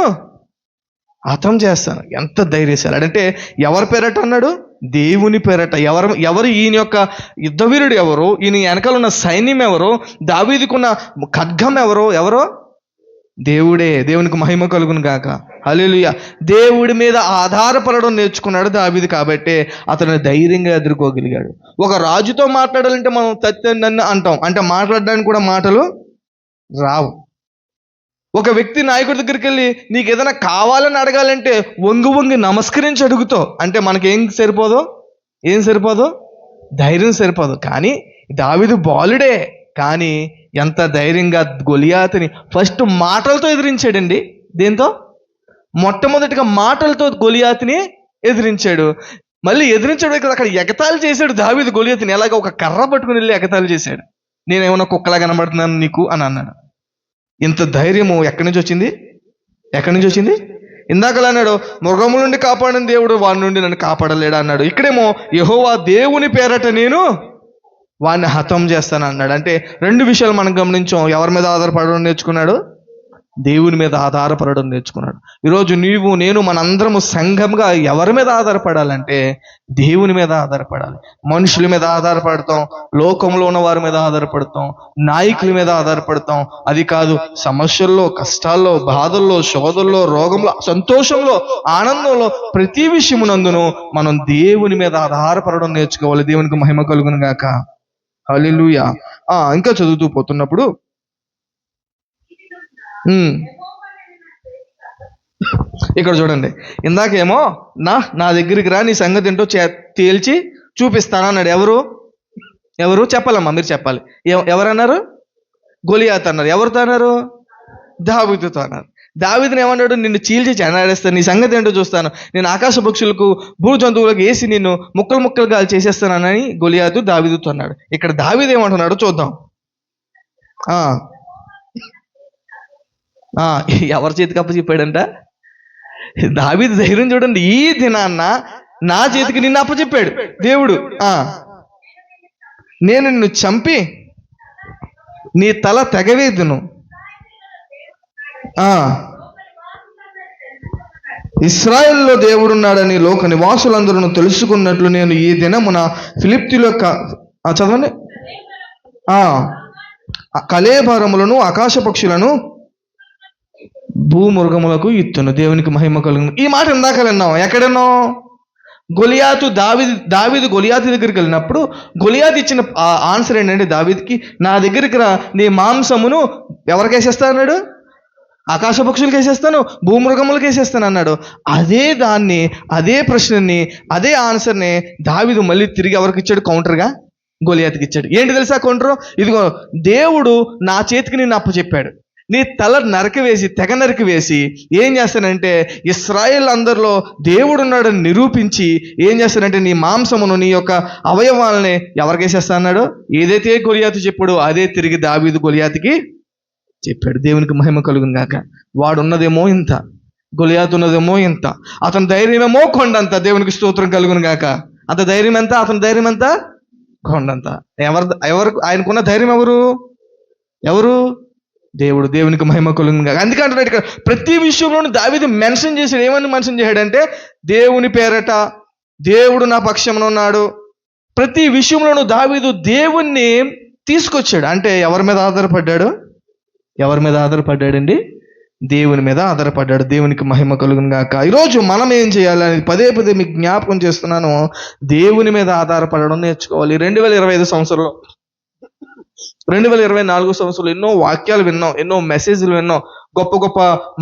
[SPEAKER 1] హతం చేస్తాను. ఎంత ధైర్యశాలి అంటే! ఎవరి పేరట అన్నాడు? దేవుని పేరట. ఎవరు ఈయన యొక్క యుద్ధవీరుడు ఎవరు? ఈయన వెనకాల ఉన్న సైన్యం ఎవరు? దావీదుకున్న ఖడ్గం ఎవరో? దేవుడే. దేవునికి మహిమ కలుగును గాక. హల్లెలూయా. దేవుడి మీద ఆధారపడడం నేర్చుకున్నాడు దావీదు, కాబట్టి అతను ధైర్యంగా ఎదుర్కోగలిగాడు. ఒక రాజుతో మాట్లాడాలంటే మనం తత్తెందని అంటాం, అంటే మాట్లాడడానికి కూడా మాటలు రావు. ఒక వ్యక్తి నాయకుడి దగ్గరికి వెళ్ళి నీకు ఏదైనా కావాలని అడగాలంటే వంగి నమస్కరించి అడుగుతావు, అంటే మనకేం సరిపోదు? ఏం సరిపోదు? ధైర్యం సరిపోదు. కానీ దావీదు బాలుడే, కానీ ఎంత ధైర్యంగా గొలియాతుని ఫస్ట్ మాటలతో ఎదిరించాడండి. దేంతో? మొట్టమొదటిగా మాటలతో గొలియాతుని ఎదిరించాడు. మళ్ళీ ఎదిరించాడు కదా, అక్కడ ఎగతాళి చేశాడు దావీదు గొలియాతుని. ఎలాగ ఒక కర్ర పట్టుకుని వెళ్ళి ఎగతాళి చేశాడు. నేనేమన్నా కుక్కలా కనబడుతున్నాను నీకు అని అన్నాడు. ఇంత ధైర్యము ఎక్కడి నుంచి వచ్చింది? ఇందాకలా అన్నాడు, మృగముల నుండి కాపాడిన దేవుడు వాడి నుండి నన్ను కాపాడలేడా అన్నాడు. ఇక్కడేమో యెహోవా దేవుని పేరట నేను వాడిని హతం చేస్తాను అన్నాడు. అంటే రెండు విషయాలు మనం గమనించాం. ఎవరి మీద ఆధారపడడం నేర్చుకున్నాడు? దేవుని మీద ఆధారపడడం నేర్చుకున్నాడు. ఈరోజు నీవు నేను మనందరము సంఘంగా ఎవరి మీద ఆధారపడాలంటే దేవుని మీద ఆధారపడాలి. మనుషుల మీద ఆధారపడతాం, లోకంలో ఉన్న వారి మీద ఆధారపడతాం, నాయకుల మీద ఆధారపడతాం. అది కాదు, సమస్యల్లో, కష్టాల్లో, బాధల్లో, శోధల్లో, రోగంలో, సంతోషంలో, ఆనందంలో, ప్రతి విషయమునందును మనం దేవుని మీద ఆధారపడడం నేర్చుకోవాలి. దేవునికి మహిమ కలుగును గాక. హల్లెలూయా. ఇంకా చదువుతూ పోతున్నప్పుడు ఇక్కడ చూడండి, ఇందాకేమో నా దగ్గరికి రా, నీ సంగతి ఏంటో తేల్చి చూపిస్తానన్నాడు. ఎవరు చెప్పాలమ్మా, మీరు చెప్పాలి. ఎవరన్నారు? గొలియాతు అన్నారు. ఎవరితో అన్నారు? దావీదుతో అన్నారు. దావీదుని ఏమన్నాడు? నిన్ను చీల్చి చెన్నాడేస్తాను, నీ సంగతి ఏంటో చూస్తాను, నేను ఆకాశ పక్షులకు భూ జంతువులకు వేసి నిన్ను ముక్కలుగా చేసేస్తానని గొలియాతు దావీదుతో అన్నాడు. ఇక్కడ దావీదు ఏమంటున్నాడో చూద్దాం. ఎవరి చేతికి అప్పచెప్పాడంట? దావీదు ధైర్యం చూడండి. ఈ దినాన్న నా చేతికి నిన్ను అప్పచెప్పాడు దేవుడు. నేను నిన్ను చంపి నీ తల తెగవేదును. ఇశ్రాయేలులో దేవుడున్నాడని లోక నివాసులందరూ తెలుసుకున్నట్లు నేను ఈ దినమున ఫిలిష్తీయుల చదవండి కళేబరములను ఆకాశ పక్షులను భూమృగములకు ఇత్తును. దేవునికి మహిమ కలుగును. ఈ మాట ఇందాక విన్నాం. ఎక్కడన్నాం? గొలియాతు దావీదు గొలియాతు దగ్గరికి వెళ్ళినప్పుడు గొలియాతు ఇచ్చిన ఆన్సర్ ఏంటంటే దావీదుకి, నా దగ్గరికి రా, నీ మాంసమును ఎవరికి వేసేస్తా అన్నాడు? ఆకాశ పక్షులకు వేసేస్తాను, భూమృగములకు వేసేస్తాను అన్నాడు. అదే ప్రశ్నని, అదే ఆన్సర్ని దావీదు మళ్ళీ తిరిగి ఎవరికి ఇచ్చాడు? కౌంటర్గా గొలియాతుకి ఇచ్చాడు. ఏంటి తెలుసా కౌంటర్? ఇదిగో, దేవుడు నా చేతికి నిన్ను అప్పచెప్పాడు, నీ తల తెగ నరికి వేసి ఏం చేస్తానంటే ఇశ్రాయేల్ అందరిలో దేవుడు ఉన్నాడని నిరూపించి ఏం చేస్తానంటే నీ మాంసమును, నీ యొక్క అవయవాలని ఎవరికి వేసేస్తా అన్నాడు? ఏదైతే గొలియాతు చెప్పాడో అదే తిరిగి దావీదు గొలియాతుకి చెప్పాడు. దేవునికి మహిమ కలుగును గాక. వాడు ఉన్నదేమో ఇంత, గొలియాతు ఉన్నదేమో ఇంత, అతని ధైర్యమేమో కొండంత. దేవునికి స్తోత్రం కలుగును గాక. అంత ధైర్యం ఎంత? అతని ధైర్యం ఎంత? కొండంత. ఎవరు ఆయనకున్న ధైర్యం? ఎవరు? దేవునికి మహిమ కలుగునుగా. అందుకే అంటున్నాడు ఇక్కడ ప్రతి విషయంలోనూ దావీదు మెన్షన్ చేశాడు. ఏమని మెన్షన్ చేశాడంటే దేవుని పేరట, దేవుడు నా పక్షమున ఉన్నాడు. ప్రతి విషయంలోనూ దావీదు దేవుణ్ణి తీసుకొచ్చాడు. అంటే ఎవరి మీద ఆధారపడ్డాడు? ఎవరి మీద ఆధారపడ్డాడండి? దేవుని మీద ఆధారపడ్డాడు. దేవునికి మహిమ కలుగును గాక. ఈరోజు మనం ఏం చేయాలని పదే పదే మీకు జ్ఞాపకం చేస్తున్నాను. దేవుని మీద ఆధారపడడం నేర్చుకోవాలి. 2025 సంవత్సరంలో 2024 సంవత్సరంలో ఎన్నో వాక్యాలు విన్నాం, ఎన్నో మెసేజ్లు విన్నాం, గొప్ప గొప్ప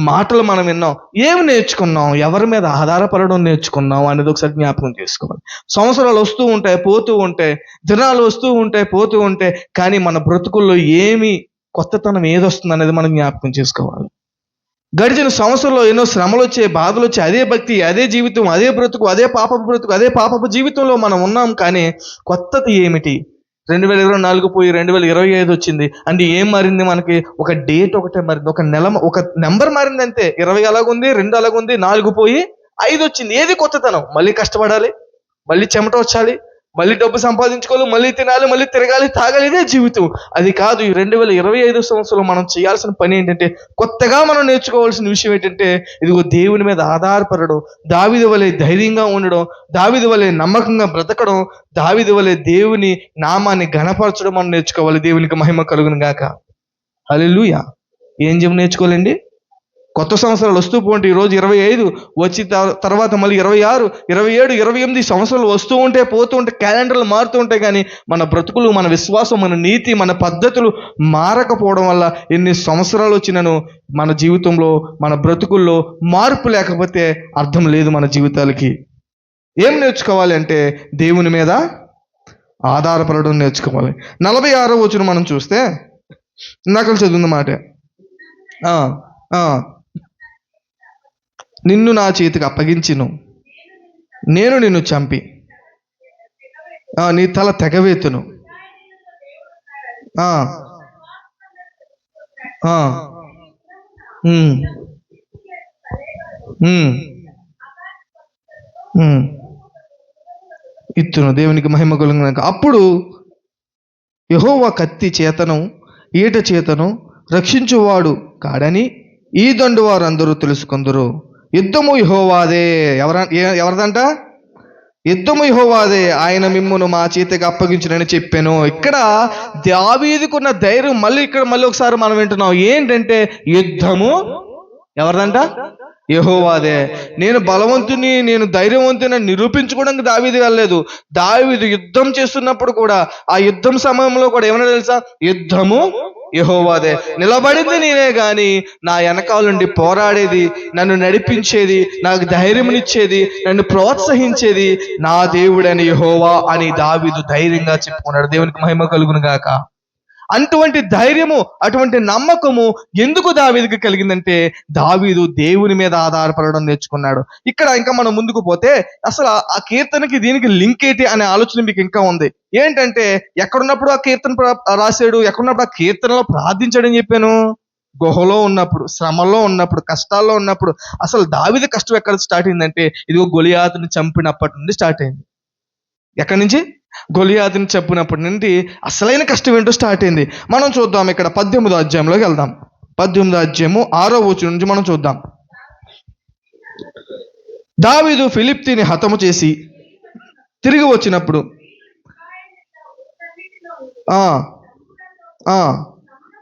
[SPEAKER 1] మాటలు మనం విన్నాం. ఏమి నేర్చుకున్నాం? ఎవరి మీద ఆధారపడడం నేర్చుకున్నాం అనేది ఒకసారి జ్ఞాపకం చేసుకోవాలి. సంవత్సరాలు వస్తూ ఉంటాయి, పోతూ ఉంటాయి, దినాలు వస్తూ ఉంటాయి, పోతూ ఉంటాయి, కానీ మన బ్రతుకుల్లో ఏమి కొత్తతనం ఏదొస్తుంది అనేది మనం జ్ఞాపకం చేసుకోవాలి. గడిచిన సంవత్సరంలో ఎన్నో శ్రమలు వచ్చాయి, బాధలు వచ్చాయి, అదే భక్తి, అదే జీవితం, అదే బ్రతుకు, అదే పాపపు జీవితంలో మనం ఉన్నాం. కానీ కొత్తది ఏమిటి? 2024 పోయి 2025 వచ్చింది. అంటే ఏం మారింది? మనకి ఒక డేట్ ఒకటే మారింది, ఒక నెల, ఒక నెంబర్ మారింది అంతే. 20 అలాగుంది, 2 అలాగుంది, 4 పోయి 5 వచ్చింది. ఏది కొత్తతనం? మళ్ళీ కష్టపడాలి, మళ్ళీ చెమట వచ్చాలి, మళ్ళీ డబ్బు సంపాదించుకోవాలి, మళ్ళీ తినాలి, మళ్ళీ తిరగాలి, తాగాలి. ఇదే జీవితం. అది కాదు. ఈ 2025 సంవత్సరంలో మనం చేయాల్సిన పని ఏంటంటే, కొత్తగా మనం నేర్చుకోవాల్సిన విషయం ఏంటంటే, ఇదిగో దేవుని మీద ఆధారపడడం, దావీదు వలె ధైర్యంగా ఉండడం, దావీదు వలె నమ్మకంగా బ్రతకడం, దావీదు వలె దేవుని నామాన్ని ఘనపరచడం మనం నేర్చుకోవాలి. దేవునికి మహిమ కలుగును గాక. హల్లెలూయా. ఏం నేర్చుకోవాలండి? కొత్త సంవత్సరాలు వస్తూ పోంటే ఈరోజు 25 వచ్చి తర్వాత మళ్ళీ 26, 27, 28 సంవత్సరాలు వస్తూ ఉంటే పోతూ ఉంటే క్యాలెండర్లు మారుతూ ఉంటాయి. కానీ మన బ్రతుకులు, మన విశ్వాసం, మన నీతి, మన పద్ధతులు మారకపోవడం వల్ల ఎన్ని సంవత్సరాలు వచ్చినను మన జీవితంలో, మన బ్రతుకుల్లో మార్పు లేకపోతే అర్థం లేదు మన జీవితాలకి. ఏం నేర్చుకోవాలి అంటే దేవుని మీద ఆధారపడడం నేర్చుకోవాలి. 46వ వచనం మనం చూస్తే ఇందాక చదివిన మాట, నిన్ను నా చేతికి అప్పగించిను, నేను నిన్ను చంపి నీ తల తెగవేతును. ఇత్తును. దేవునికి మహిమ కలుగును. అప్పుడు యెహోవా కత్తి చేతను ఈట చేతను రక్షించువాడు కాడని ఈ దండు వారందరూ తెలుసుకుందరు. యుద్ధము యెహోవాదే. ఎవరిదంట? యుద్ధము యెహోవాదే, ఆయన మిమ్మును మా చేతికి అప్పగించునని చెప్పాను. ఇక్కడ దావీదుకున్న ధైర్యం మళ్ళీ ఒకసారి మనం వింటున్నాం. ఏంటంటే యుద్ధము ఎవరిదంట? యెహోవాదే. నేను బలవంతుని, నేను ధైర్యవంతుని నిరూపించుకోవడానికి దావీదు వెళ్ళలేదు. దావీదు యుద్ధం చేస్తున్నప్పుడు కూడా, ఆ యుద్ధం సమయంలో కూడా ఏమన్నా తెలుసా? యుద్ధము యెహోవాదే. నిలబడింది నేనే గాని నా వెనకాలండి పోరాడేది, నన్ను నడిపించేది, నాకు ధైర్యమునిచ్చేది, నన్ను ప్రోత్సహించేది నా దేవుడని యెహోవా అని దావీదు ధైర్యంగా చెప్పుకున్నాడు. దేవునికి మహిమ కలుగును గాక. అటువంటి ధైర్యము, అటువంటి నమ్మకము ఎందుకు దావీదుకి కలిగిందంటే దావీదు దేవుని మీద ఆధారపడడం నేర్చుకున్నాడు. ఇక్కడ ఇంకా మనం ముందుకు పోతే అసలు ఆ కీర్తనకి దీనికి లింక్ ఏంటి అనే ఆలోచన మీకు ఇంకా ఉంది. ఏంటంటే ఎక్కడున్నప్పుడు ఆ కీర్తన రాశాడు, ఎక్కడున్నప్పుడు ఆ కీర్తనలో ప్రార్థించాడని చెప్పాను? గుహలో ఉన్నప్పుడు, శ్రమలో ఉన్నప్పుడు, కష్టాల్లో ఉన్నప్పుడు. అసలు దావీదు కష్టం ఎక్కడ స్టార్ట్ అయిందంటే ఇదిగో గొలియాతుని చంపినప్పటి నుండి స్టార్ట్ అయింది. ఎక్కడి నుంచి? గొలియాతుని చంపినప్పటి నుండి అసలైన కష్టం ఏంటో స్టార్ట్ అయింది. మనం చూద్దాం. ఇక్కడ 18వ అధ్యాయంలోకి వెళ్దాం. 18వ అధ్యాయము 6వ వచనం నుంచి మనం చూద్దాం. దావీదు ఫిలిష్తీయుని హతము చేసి తిరిగి వచ్చినప్పుడు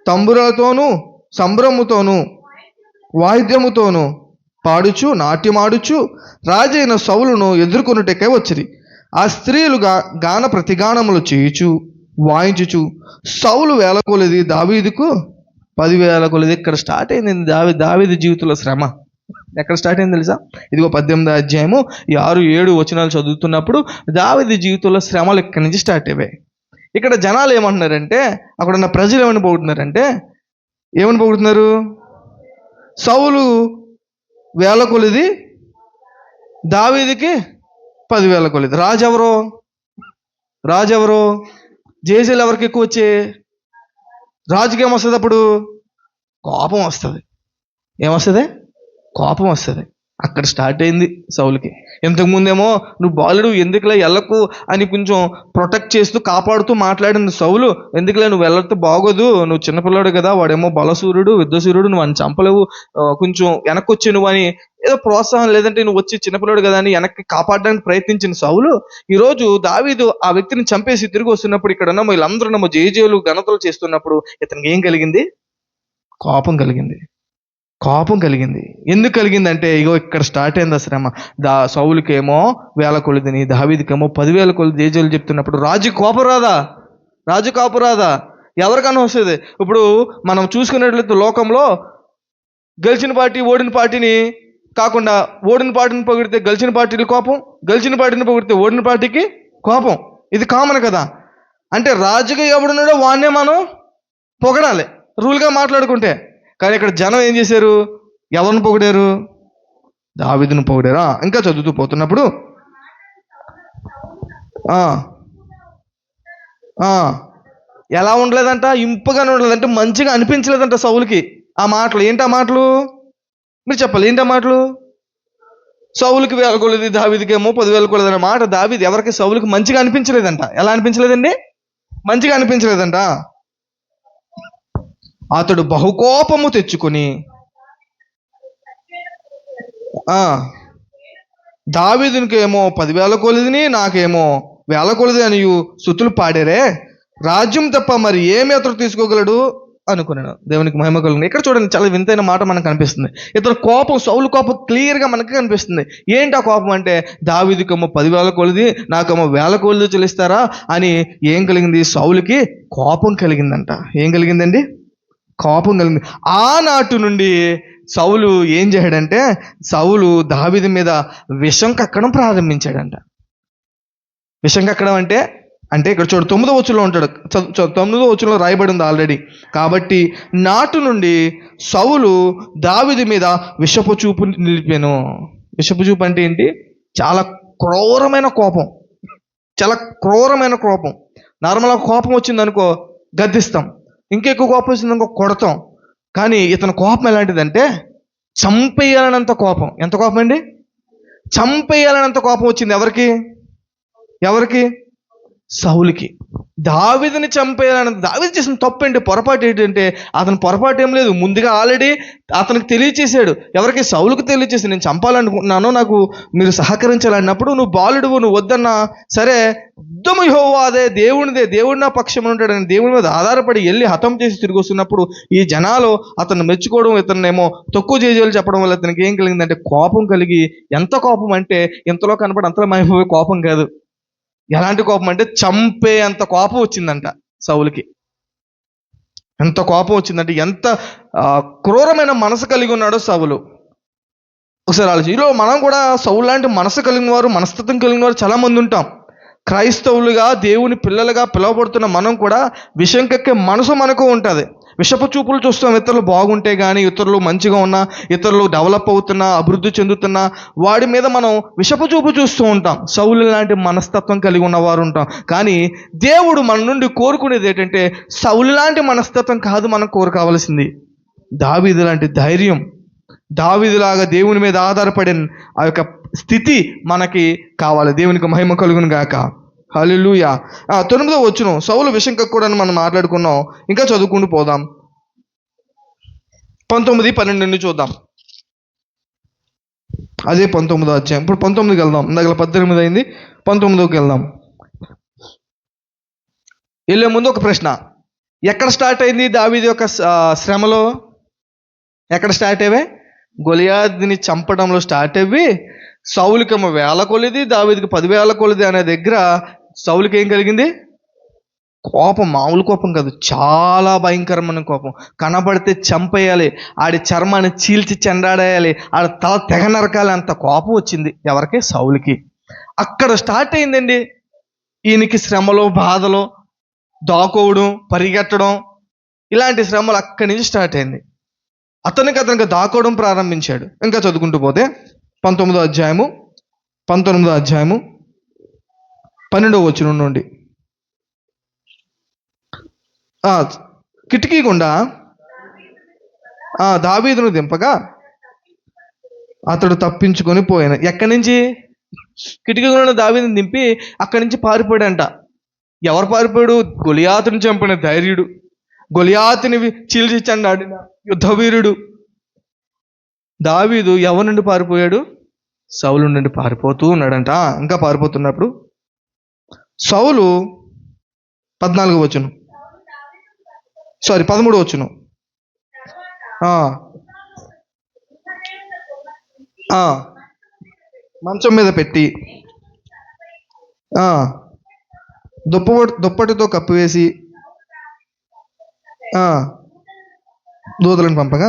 [SPEAKER 1] తంబురలతోనూ సంభ్రముతోనూ వాయిద్యముతోనూ పాడుచు నాట్యమాడుచు రాజైన సౌలును ఎదుర్కొనుటకే వచ్చిరి. ఆ స్త్రీలు గాన ప్రతిగానములు చేయుచు వాయించుచు సౌలు వేల కొలది, దావీదుకు 10,000 కొలది. ఇక్కడ స్టార్ట్ అయింది దావీదు జీవితంలో శ్రమ. ఎక్కడ స్టార్ట్ అయింది తెలుసా? ఇదిగో 18వ అధ్యాయము 6-7 వచనాలు చదువుతున్నప్పుడు దావీదు జీవితంలో శ్రమలు ఇక్కడి నుంచి స్టార్ట్ అయ్యాయి. ఇక్కడ జనాలు ఏమంటున్నారంటే, అక్కడ ఉన్న ప్రజలు ఏమని పొగుడుతున్నారు? సౌలు వేల కొలది, దావీదుకి 10,000 కొలది. రాజెవరు? జేజేలు ఎవరికి ఎక్కువ వచ్చే? రాజుకి ఏమొస్తుంది? అప్పుడు కోపం వస్తుంది. ఏమొస్తుంది? కోపం వస్తుంది. అక్కడ స్టార్ట్ అయింది సౌలుకి. ఇంతకుముందేమో నువ్వు బాలుడు ఎందుకులే వెళ్ళకు అని కొంచెం ప్రొటెక్ట్ చేస్తూ కాపాడుతూ మాట్లాడింది సౌలు. ఎందుకులే నువ్వు వెళ్ళతే బాగోదు, నువ్వు చిన్నపిల్లాడు కదా, వాడేమో బలసూర్యుడు యుద్ధసూర్యుడు, నువ్వు అని చంపలేవు, కొంచెం వెనక్కి వచ్చి నువ్వు అని ఏదో ప్రోత్సాహం, లేదంటే నువ్వు వచ్చి చిన్నపిల్లాడు కదా అని వెనక్కి కాపాడడానికి ప్రయత్నించిన సౌలు ఈరోజు దావీదు ఆ వ్యక్తిని చంపేసి తిరిగి వస్తున్నప్పుడు ఇక్కడ ఉన్న వీళ్ళందరూ జయజయులు ఘనతలు చేస్తున్నప్పుడు ఇతనికి ఏం కలిగింది? కోపం కలిగింది. కోపం కలిగింది. ఎందుకు కలిగిందంటే ఇగో ఇక్కడ స్టార్ట్ అయింది ఆ శ్రమ. సౌలుకేమో 1000 కొలదిని, దావీదుకేమో 10,000 కొలది జేజేలు చెప్తున్నప్పుడు రాజు కోపం రాదా? రాజు కోపం రాదా? ఎవరికన్నా వస్తుంది. ఇప్పుడు మనం చూసుకున్నట్లయితే లోకంలో గెలిచిన పార్టీ ఓడిన పార్టీని కాకుండా, ఓడిన పార్టీని పొగిడితే గెలిచిన పార్టీకి కోపం, గెలిచిన పార్టీని పొగిడితే ఓడిన పార్టీకి కోపం. ఇది కామన్ కదా. అంటే రాజుగా ఎవడున్నాడో వాడినే మనం పొగడాలి రూల్గా మాట్లాడుకుంటే. కానీ ఇక్కడ జనం ఏం చేశారు? ఎవరిని పొగిడారు? దావీదును పొగిడారా? ఇంకా చదువుతూ పోతున్నప్పుడు ఎలా ఉండలేదంట? ఇంపుగానే ఉండలేదంటే, మంచిగా అనిపించలేదంట సౌలుకి ఆ మాటలు. ఏంటి ఆ మాటలు? మీరు చెప్పాలి, ఏంటి ఆ మాటలు? సౌలుకి 1000 కొలది, దావీదుకేమో 10,000 కొలది అనే మాట దావీదు ఎవరికి సౌలుకి మంచిగా అనిపించలేదంట. ఎలా అనిపించలేదండి? మంచిగా అనిపించలేదంట. అతడు బహుకోపము తెచ్చుకొని దావీదునికేమో 10,000 కొలదిని, నాకేమో 1000 కొలది అని స్తుతులు పాడారే, రాజ్యం తప్ప మరి ఏమి అతడు తీసుకోగలడు అనుకున్నాను. దేవునికి మహిమ కలుగును. ఇక్కడ చూడండి, చాలా వింతైన మాట మనకు కనిపిస్తుంది. ఇతను కోపం, సౌలు కోపం క్లియర్గా మనకి కనిపిస్తుంది. ఏంటి ఆ కోపం అంటే, దావీదుకేమో 10,000 కొలది, నాకేమో 1000 కొలది చెల్లిస్తారా అని ఏం కలిగింది? సౌలుకి కోపం కలిగిందంట. ఏం కలిగిందండి? కోపం కలిగింది. ఆనాటి నుండి సౌలు ఏం చేశాడంటే, సౌలు దావీదు మీద విషం కక్కడం ప్రారంభించాడంట. విషం కక్కడం అంటే ఇక్కడ చూడు 9వ వచనంలో ఉంటాడు. 9వ వచనంలో రాయబడి ఉంది ఆల్రెడీ. కాబట్టి నాటు నుండి సౌలు దావీదు మీద విషపు చూపు నిలిపాను. విషపు చూపు అంటే ఏంటి? చాలా క్రూరమైన కోపం, చాలా క్రూరమైన కోపం. నార్మల్గా కోపం వచ్చింది అనుకో గద్దిస్తాం, ఇంకెక్కువ కోపం వచ్చింది అనుకో కొడతాం. కానీ ఇతని కోపం ఎలాంటిదంటే చంపేయాలనంత కోపం. ఎంత కోపం అండి? చంపేయాలనంత కోపం వచ్చింది. ఎవరికి? సౌలుకి. దావీదుని చంపేయాలనంత. దావీదు చేసిన తప్పు ఏంటి? పొరపాటు ఏంటంటే, అతను పొరపాటు ఏం లేదు, ముందుగా ఆల్రెడీ అతనికి తెలియచేశాడు. ఎవరికి? సౌలుకు తెలియచేసి, నేను చంపాలనుకుంటున్నాను, నాకు మీరు సహకరించాలన్నప్పుడు, నువ్వు బాలుడువు, నువ్వు వద్దన్నా సరే, యుద్ధము యెహోవాదే, దేవునిదే, దేవుడు నా పక్షం ఉంటాడని దేవుని మీద ఆధారపడి వెళ్ళి హతం చేసి తిరిగి వస్తున్నప్పుడు ఈ జనాలు అతను మెచ్చుకోవడం, ఇతన్నేమో తక్కువ చేయాలి చెప్పడం వల్ల ఇతనికి ఏం కలిగిందంటే కోపం కలిగి, ఎంత కోపం అంటే ఇంతలో కనపడి అంతలో మహిమపోయే కోపం కాదు. ఎలాంటి కోపం అంటే చంపే అంత కోపం వచ్చిందంట సౌలుకి. ఎంత కోపం వచ్చిందంటే, ఎంత క్రూరమైన మనసు కలిగి ఉన్నాడో సౌలు. ఒకసారి ఆలోచించి, ఈలో మనం కూడా సౌలు లాంటి మనసు కలిగిన వారు, మనస్తత్వం కలిగిన వారు చాలా మంది ఉంటాం. క్రైస్తవులుగా, దేవుని పిల్లలుగా పిలువబడుతున్న మనం కూడా విషం కక్కే మనసు మనకు ఉంటుంది. విషపు చూపులు చూస్తాం. ఇతరులు బాగుంటే కానీ, ఇతరులు మంచిగా ఉన్నా, ఇతరులు డెవలప్ అవుతున్నా, అభివృద్ధి చెందుతున్నా వాడి మీద మనం విషపు చూపు చూస్తూ ఉంటాం. సౌలు లాంటి మనస్తత్వం కలిగి ఉన్నవారు ఉంటాం. కానీ దేవుడు మన నుండి కోరుకునేది ఏంటంటే, సౌలు లాంటి మనస్తత్వం కాదు మనం కోరుకోవాల్సింది. దావీదు లాంటి ధైర్యం, దావీదులాగా దేవుని మీద ఆధారపడిన ఆ యొక్క స్థితి మనకి కావాలి. దేవునికి మహిమ కలుగును గాక. హల్లెలూయా. 9వ వచనం, సౌలు విషం కక్కుడని మనం మాట్లాడుకున్నాం. ఇంకా చదువుకుంటూ పోదాం. 19, 12 నుండి చూద్దాం. అదే 19వ అధ్యాయం. ఇప్పుడు 19కి వెళ్దాం. ఇందాక 18 అయింది, 19కి వెళ్దాం. వెళ్ళే ముందు ఒక ప్రశ్న. ఎక్కడ స్టార్ట్ అయింది దావీదు యొక్క శ్రమలో? ఎక్కడ స్టార్ట్ అయ్యే? గొలియాతుని చంపడంలో స్టార్ట్ అయ్యి, సౌలుకేమో 1000 కొలది, దావీదుకి 10,000 కొలది అనే దగ్గర సౌలుకి ఏం కలిగింది? కోపం. మామూలు కోపం కాదు, చాలా భయంకరమైన కోపం. కనబడితే చంపేయాలి, ఆడి చర్మాన్ని చీల్చి చెండాడేయాలి, ఆడి తల తెగ నరకాలి, అంత కోపం వచ్చింది. ఎవరికి? సౌలుకి. అక్కడ స్టార్ట్ అయిందండి ఈయనకి శ్రమలో, బాధలో, దాకోవడం, పరిగెట్టడం, ఇలాంటి శ్రమలు అక్కడి నుంచి స్టార్ట్ అయింది. అతనికి దాకోవడం ప్రారంభించాడు. ఇంకా చదువుకుంటూ పోతే 19వ అధ్యాయము 12వ వచనం నుండి, కిటికీ గుండా దావీదును దింపగా అతడు తప్పించుకొని పోయాను. ఎక్కడి నుంచి? కిటికీలో దావీదుని దింపి అక్కడి నుంచి పారిపోయాడంట. ఎవరు పారిపోయాడు? గొలియాతుని చంపిన ధైర్యుడు, గొలియాతుని చీల్చిచ్చండి ఆడిన యుద్ధవీరుడు దావీదు ఎవరి నుండి పారిపోయాడు? సౌలు నుండి పారిపోతూ ఉన్నాడంట. ఇంకా పారిపోతున్నప్పుడు సౌలు 14 వచ్చును, 13 వచ్చును. మంచం మీద పెట్టి దుప్పటితో కప్పివేసి దూతలను పంపగా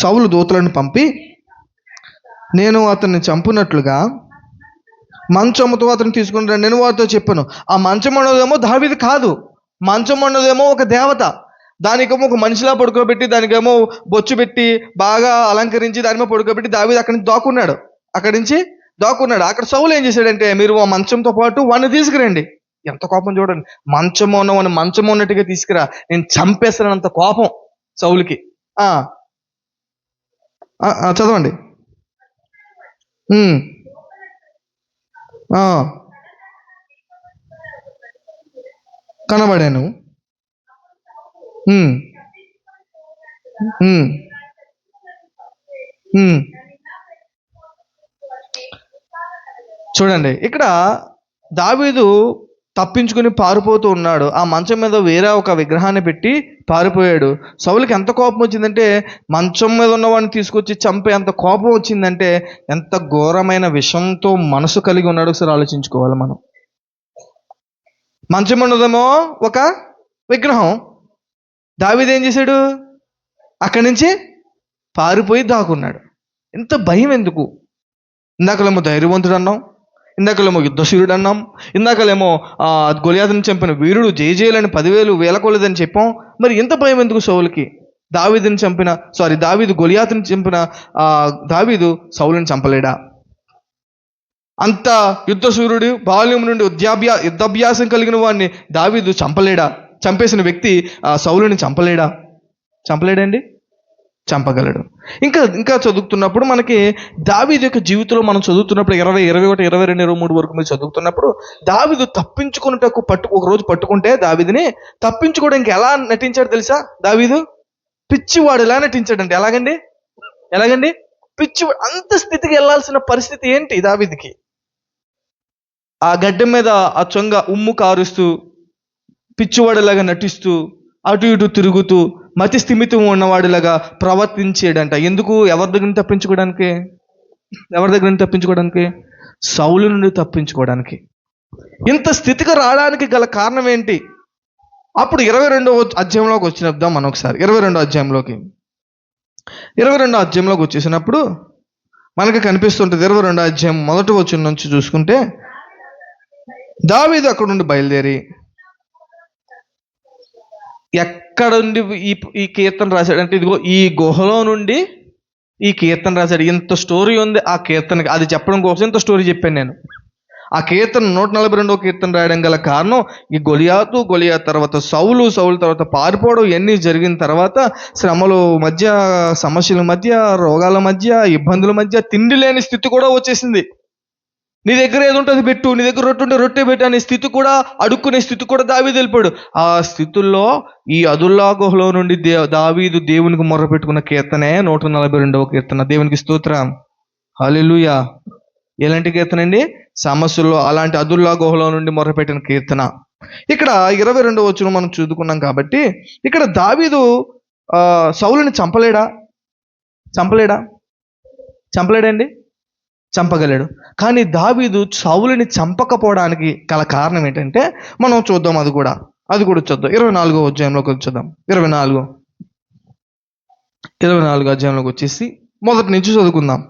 [SPEAKER 1] సౌలు దూతలను పంపి నేను అతన్ని చంపునట్లుగా మంచముతో అతను తీసుకుని నేను వారితో చెప్పాను. ఆ మంచం అన్నదేమో దావీదు కాదు, మంచం అన్నదేమో ఒక దేవత. దానికేమో ఒక మనిషిలా పడుకోబెట్టి, దానికేమో బొచ్చు పెట్టి బాగా అలంకరించి దాని మీద పడుకోబెట్టి దావీదు అక్కడి నుంచి దాక్కున్నాడు. అక్కడ సౌలు ఏం చేశాడంటే, మీరు ఆ మంచంతో పాటు వాడిని తీసుకురండి. ఎంత కోపం చూడండి, మంచం ఉన్నవాడిని మంచం ఉన్నట్టుగా తీసుకురా, నేను చంపేస్తానంత కోపం సౌలుకి. చదవండి. కనబడాను. చూడండి, ఇక్కడ దావీదు తప్పించుకుని పారిపోతూ ఉన్నాడు. ఆ మంచం మీద వేరే ఒక విగ్రహాన్ని పెట్టి పారిపోయాడు. సౌలుకి ఎంత కోపం వచ్చిందంటే, మంచం మీద ఉన్నవాడిని తీసుకొచ్చి చంపే అంత కోపం వచ్చిందంటే, ఎంత ఘోరమైన విషంతో మనసు కలిగి ఉన్నాడు ఒకసారి ఆలోచించుకోవాలి మనం. మంచం ఉన్నదేమో ఒక విగ్రహం. దావీదు ఏం చేశాడు? అక్కడి నుంచి పారిపోయి దాక్కున్నాడు. ఎంత భయం ఎందుకు? ఇందాకలేమో ధైర్యవంతుడు అన్నాం, ఇందాకలేమో యుద్ధశూరుడు అన్నాం, ఇందాకలేమో గొలియాతుని చంపిన వీరుడు, జయజయలని 10,000 వేల కొలదని చెప్పాం. మరి ఇంత భయం ఎందుకు సౌలుకి? దావీదు గొలియాతుని చంపిన దావీదు సౌలుని చంపలేడా? అంత యుద్ధశూరుడు, బాల్యం నుండి యుద్ధాభ్యాసం కలిగిన వాడిని దావీదు చంపలేడా? చంపేసిన వ్యక్తి సౌలుని చంపలేడండి? చంపగలడు. ఇంకా చదువుతున్నప్పుడు మనకి దావీదు యొక్క జీవితంలో మనం చదువుతున్నప్పుడు 20, 21, 22, 23 వరకు మీరు చదువుతున్నప్పుడు దావీదు తప్పించుకున్నటకు ఒకరోజు పట్టుకుంటే దావీదుని తప్పించుకోవడానికి ఎలా నటించాడు తెలుసా? దావీదు పిచ్చివాడు ఎలా నటించాడంటే, ఎలాగండి పిచ్చివాడు. అంత స్థితికి వెళ్ళాల్సిన పరిస్థితి ఏంటి దావీదుకి? ఆ గడ్డ మీద ఆ చొంగ ఉమ్ము కారుస్తూ పిచ్చివాడిలాగా నటిస్తూ అటు ఇటు తిరుగుతూ మతి స్థిమితం ఉన్నవాడిలాగా ప్రవర్తించాడంట. ఎందుకు? ఎవరి దగ్గర తప్పించుకోవడానికి? సౌలు నుండి తప్పించుకోవడానికి. ఇంత స్థితికి రావడానికి గల కారణం ఏంటి? అప్పుడు 22వ అధ్యాయంలోకి వచ్చినద్దాం మనం ఒకసారి. 22వ అధ్యాయంలోకి వచ్చేసినప్పుడు మనకి కనిపిస్తుంటుంది. 22వ అధ్యాయం 1వ వచనం నుంచి చూసుకుంటే, దావీదు అక్కడ నుండి బయలుదేరి ఎక్కడ నుండి ఈ కీర్తన రాశాడంటే, ఇదిగో ఈ గుహలో నుండి ఈ కీర్తన రాశాడు. ఇంత స్టోరీ ఉంది ఆ కీర్తనకి. అది చెప్పడం కోసం ఇంత స్టోరీ చెప్పాను నేను. ఆ కీర్తన 142వ కీర్తన రాయడం గల కారణం, ఈ గొలియాతు తర్వాత సౌలు తర్వాత పారిపోవడం ఇవన్నీ జరిగిన తర్వాత శ్రమల మధ్య, సమస్యల మధ్య, రోగాల మధ్య, ఇబ్బందుల మధ్య తిండి లేని స్థితి కూడా వచ్చేసింది. నీ దగ్గర ఏది ఉంటుంది పెట్టు, నీ దగ్గర రొట్టె ఉంటే రొట్టె పెట్టు అనే స్థితి కూడా, అడుక్కునే స్థితి కూడా దావీదు వెళ్ళిపోయాడు. ఆ స్థితుల్లో ఈ అదుల్లా గుహలో నుండి దావీదు దేవునికి మొర్ర పెట్టుకున్న కీర్తనే 142వ కీర్తన. దేవునికి స్తోత్రం, హల్లెలూయా. ఎలాంటి కీర్తన అండి? సమస్యల్లో అలాంటి అదుల్లా గుహలో నుండి మొర్రపెట్టిన కీర్తన. ఇక్కడ 22వ వచనం మనం చదువుకున్నాం కాబట్టి, ఇక్కడ దావీదు సౌలుని చంపలేడండి? చంపగలడు. కానీ దావీదు సౌలుని చంపకపోవడానికి గల కారణం ఏంటంటే మనం చూద్దాం. అది కూడా చూద్దాం. 24వ అధ్యాయంలోకి వచ్చేద్దాం. 24వ అధ్యాయంలోకి వచ్చేసి మొదటి నుంచి చదువుకుందాం.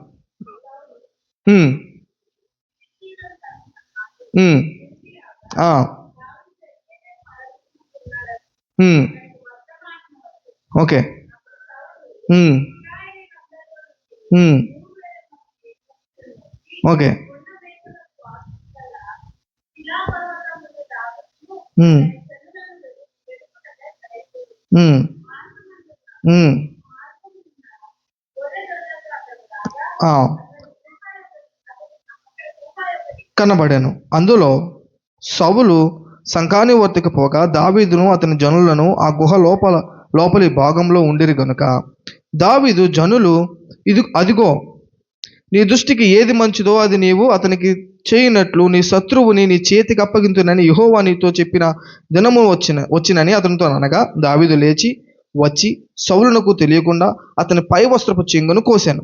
[SPEAKER 1] ఓకే. ఓకే. ఆ, కనబడాను. అందులో సౌలు సంకాని వద్దకు పోగా దావీదును అతని జనులను ఆ గుహ లోపలి భాగంలో ఉండిరి గనుక దావీదు జనులు అదిగో నీ దృష్టికి ఏది మంచిదో అది నీవు అతనికి చేయినట్లు నీ శత్రువుని నీ చేతికి అప్పగింతునని యెహోవా నీతో చెప్పిన దినము వచ్చినని అతనితో అనగా దావీదు లేచి వచ్చి సౌలునకు తెలియకుండా అతని పై వస్త్రపు చెంగును కోశాను.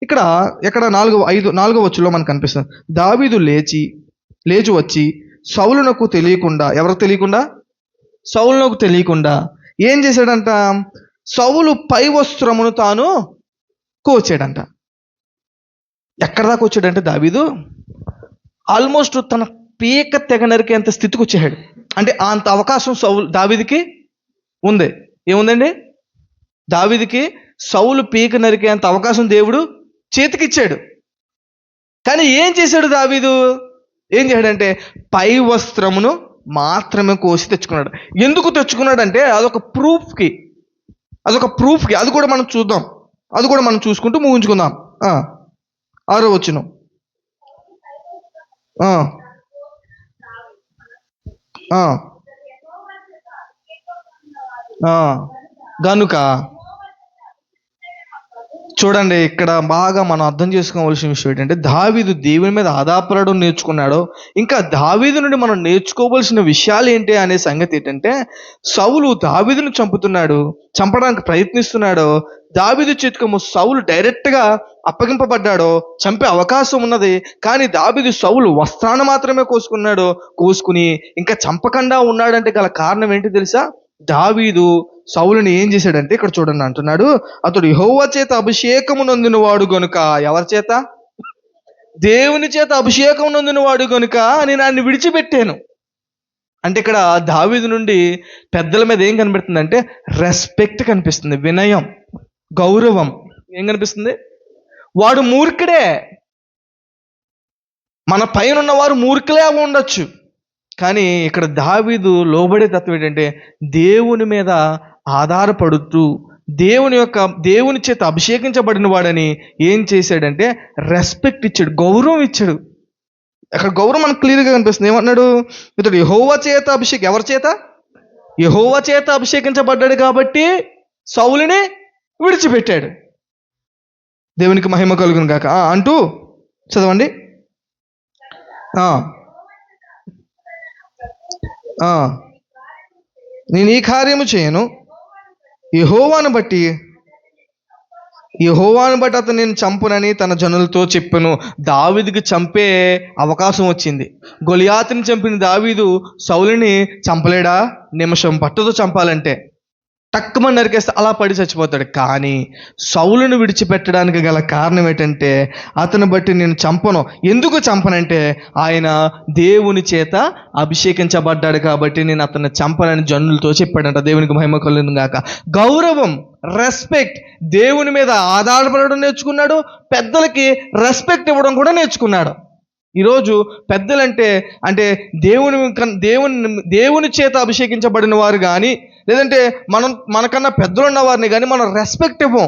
[SPEAKER 1] ఇక్కడ 4వ వచనంలో మనకు కనిపిస్తుంది. దావీదు లేచి వచ్చి సౌలునకు తెలియకుండా, ఎవరికి తెలియకుండా? సౌలునకు తెలియకుండా ఏం చేశాడంట? సౌలు పై వస్త్రమును తాను కోచాడంట. ఎక్కడ దాకా వచ్చాడంటే దావీదు ఆల్మోస్ట్ తన పీక తెగ నరికేంత స్థితికి వచ్చేసాడు. అంటే అంత అవకాశం దావీదుకి ఉంది. ఏముందండి? దావీదుకి సౌలు పీక నరికేంత అవకాశం దేవుడు చేతికిచ్చాడు. కానీ ఏం చేశాడు దావీదు? ఏం చేశాడంటే పై వస్త్రమును మాత్రమే కోసి తెచ్చుకున్నాడు. ఎందుకు తెచ్చుకున్నాడంటే అదొక ప్రూఫ్కి. అది కూడా మనం చూద్దాం. అది కూడా మనం చూసుకుంటూ ముగించుకుందాం. 6వ వచనం. గనుక చూడండి, ఇక్కడ బాగా మనం అర్థం చేసుకోవాల్సిన విషయం ఏంటంటే దావీదు దేవుని మీద ఆధారపడడం నేర్చుకున్నాడు. ఇంకా దావీదు నుండి మనం నేర్చుకోవాల్సిన విషయాలు ఏంటి అనే సంగతి ఏంటంటే, సౌలు దావీదును చంపడానికి ప్రయత్నిస్తున్నాడు. దావీదు చేతికి సౌలు డైరెక్ట్గా అప్పగింపబడ్డాడో, చంపే అవకాశం ఉన్నది. కానీ దావీదు సౌలు వస్త్రాన్ని మాత్రమే కోసుకుని ఇంకా చంపకుండా ఉన్నాడంటే గల కారణం ఏంటి తెలుసా? దావీదు సౌలుని ఏం చేశాడంటే, ఇక్కడ చూడండి అంటున్నాడు, అతడు యెహోవా చేత అభిషేకము నొందిన వాడు గనుక. ఎవరి చేత? దేవుని చేత అభిషేకం నొందిన వాడు గనుక నేను ఆయన్ని విడిచిపెట్టాను. అంటే ఇక్కడ దావీదు నుండి పెద్దల మీద ఏం కనిపిస్తుందంటే రెస్పెక్ట్ కనిపిస్తుంది, వినయం, గౌరవం. ఏం కనిపిస్తుంది? వాడు మూర్ఖుడే. మన పైన ఉన్నవారు మూర్ఖులే ఉండొచ్చు. కానీ ఇక్కడ దావీదు లోబడే తత్వం ఏంటంటే దేవుని మీద ఆధారపడుతూ దేవుని చేత అభిషేకించబడిన వాడని ఏం చేశాడంటే రెస్పెక్ట్ ఇచ్చాడు, గౌరవం ఇచ్చాడు. అక్కడ గౌరవం మనకు క్లియర్గా కనిపిస్తుంది. ఏమన్నాడు? ఇతడు యెహోవా చేత ఎవరి చేత? యెహోవా చేత అభిషేకించబడ్డాడు కాబట్టి సౌలుని విడిచిపెట్టాడు. దేవునికి మహిమ కలుగును గాక అంటూ చదవండి. నేను ఈ కార్యము చేయను, యెహోవాను బట్టి అతను నేను చంపునని తన జనులతో చెప్పాను. దావీదుకి చంపే అవకాశం వచ్చింది. గొలియాతుని చంపిన దావీదు సౌలుని చంపలేడా? నిమిషం పట్టుతో చంపాలంటే టక్కుమని నరికేస్తే అలా పడి చచ్చిపోతాడు. కానీ సౌలును విడిచిపెట్టడానికి గల కారణం ఏంటంటే అతను బట్టి నేను చంపను. ఎందుకు చంపనంటే ఆయన దేవుని చేత అభిషేకించబడ్డాడు కాబట్టి నేను అతన్ని చంపనని జనులతో చెప్పాడంట. దేవునికి మహిమ కలుగును గాక. గౌరవం, రెస్పెక్ట్. దేవుని మీద ఆధారపడడం నేర్చుకున్నాడు, పెద్దలకి రెస్పెక్ట్ ఇవ్వడం కూడా నేర్చుకున్నాడు. ఈరోజు పెద్దలంటే దేవుని చేత అభిషేకించబడిన వారు కానీ, లేదంటే మనకన్నా పెద్దలు ఉన్న వారిని కానీ మనం రెస్పెక్ట్ ఇవ్వం.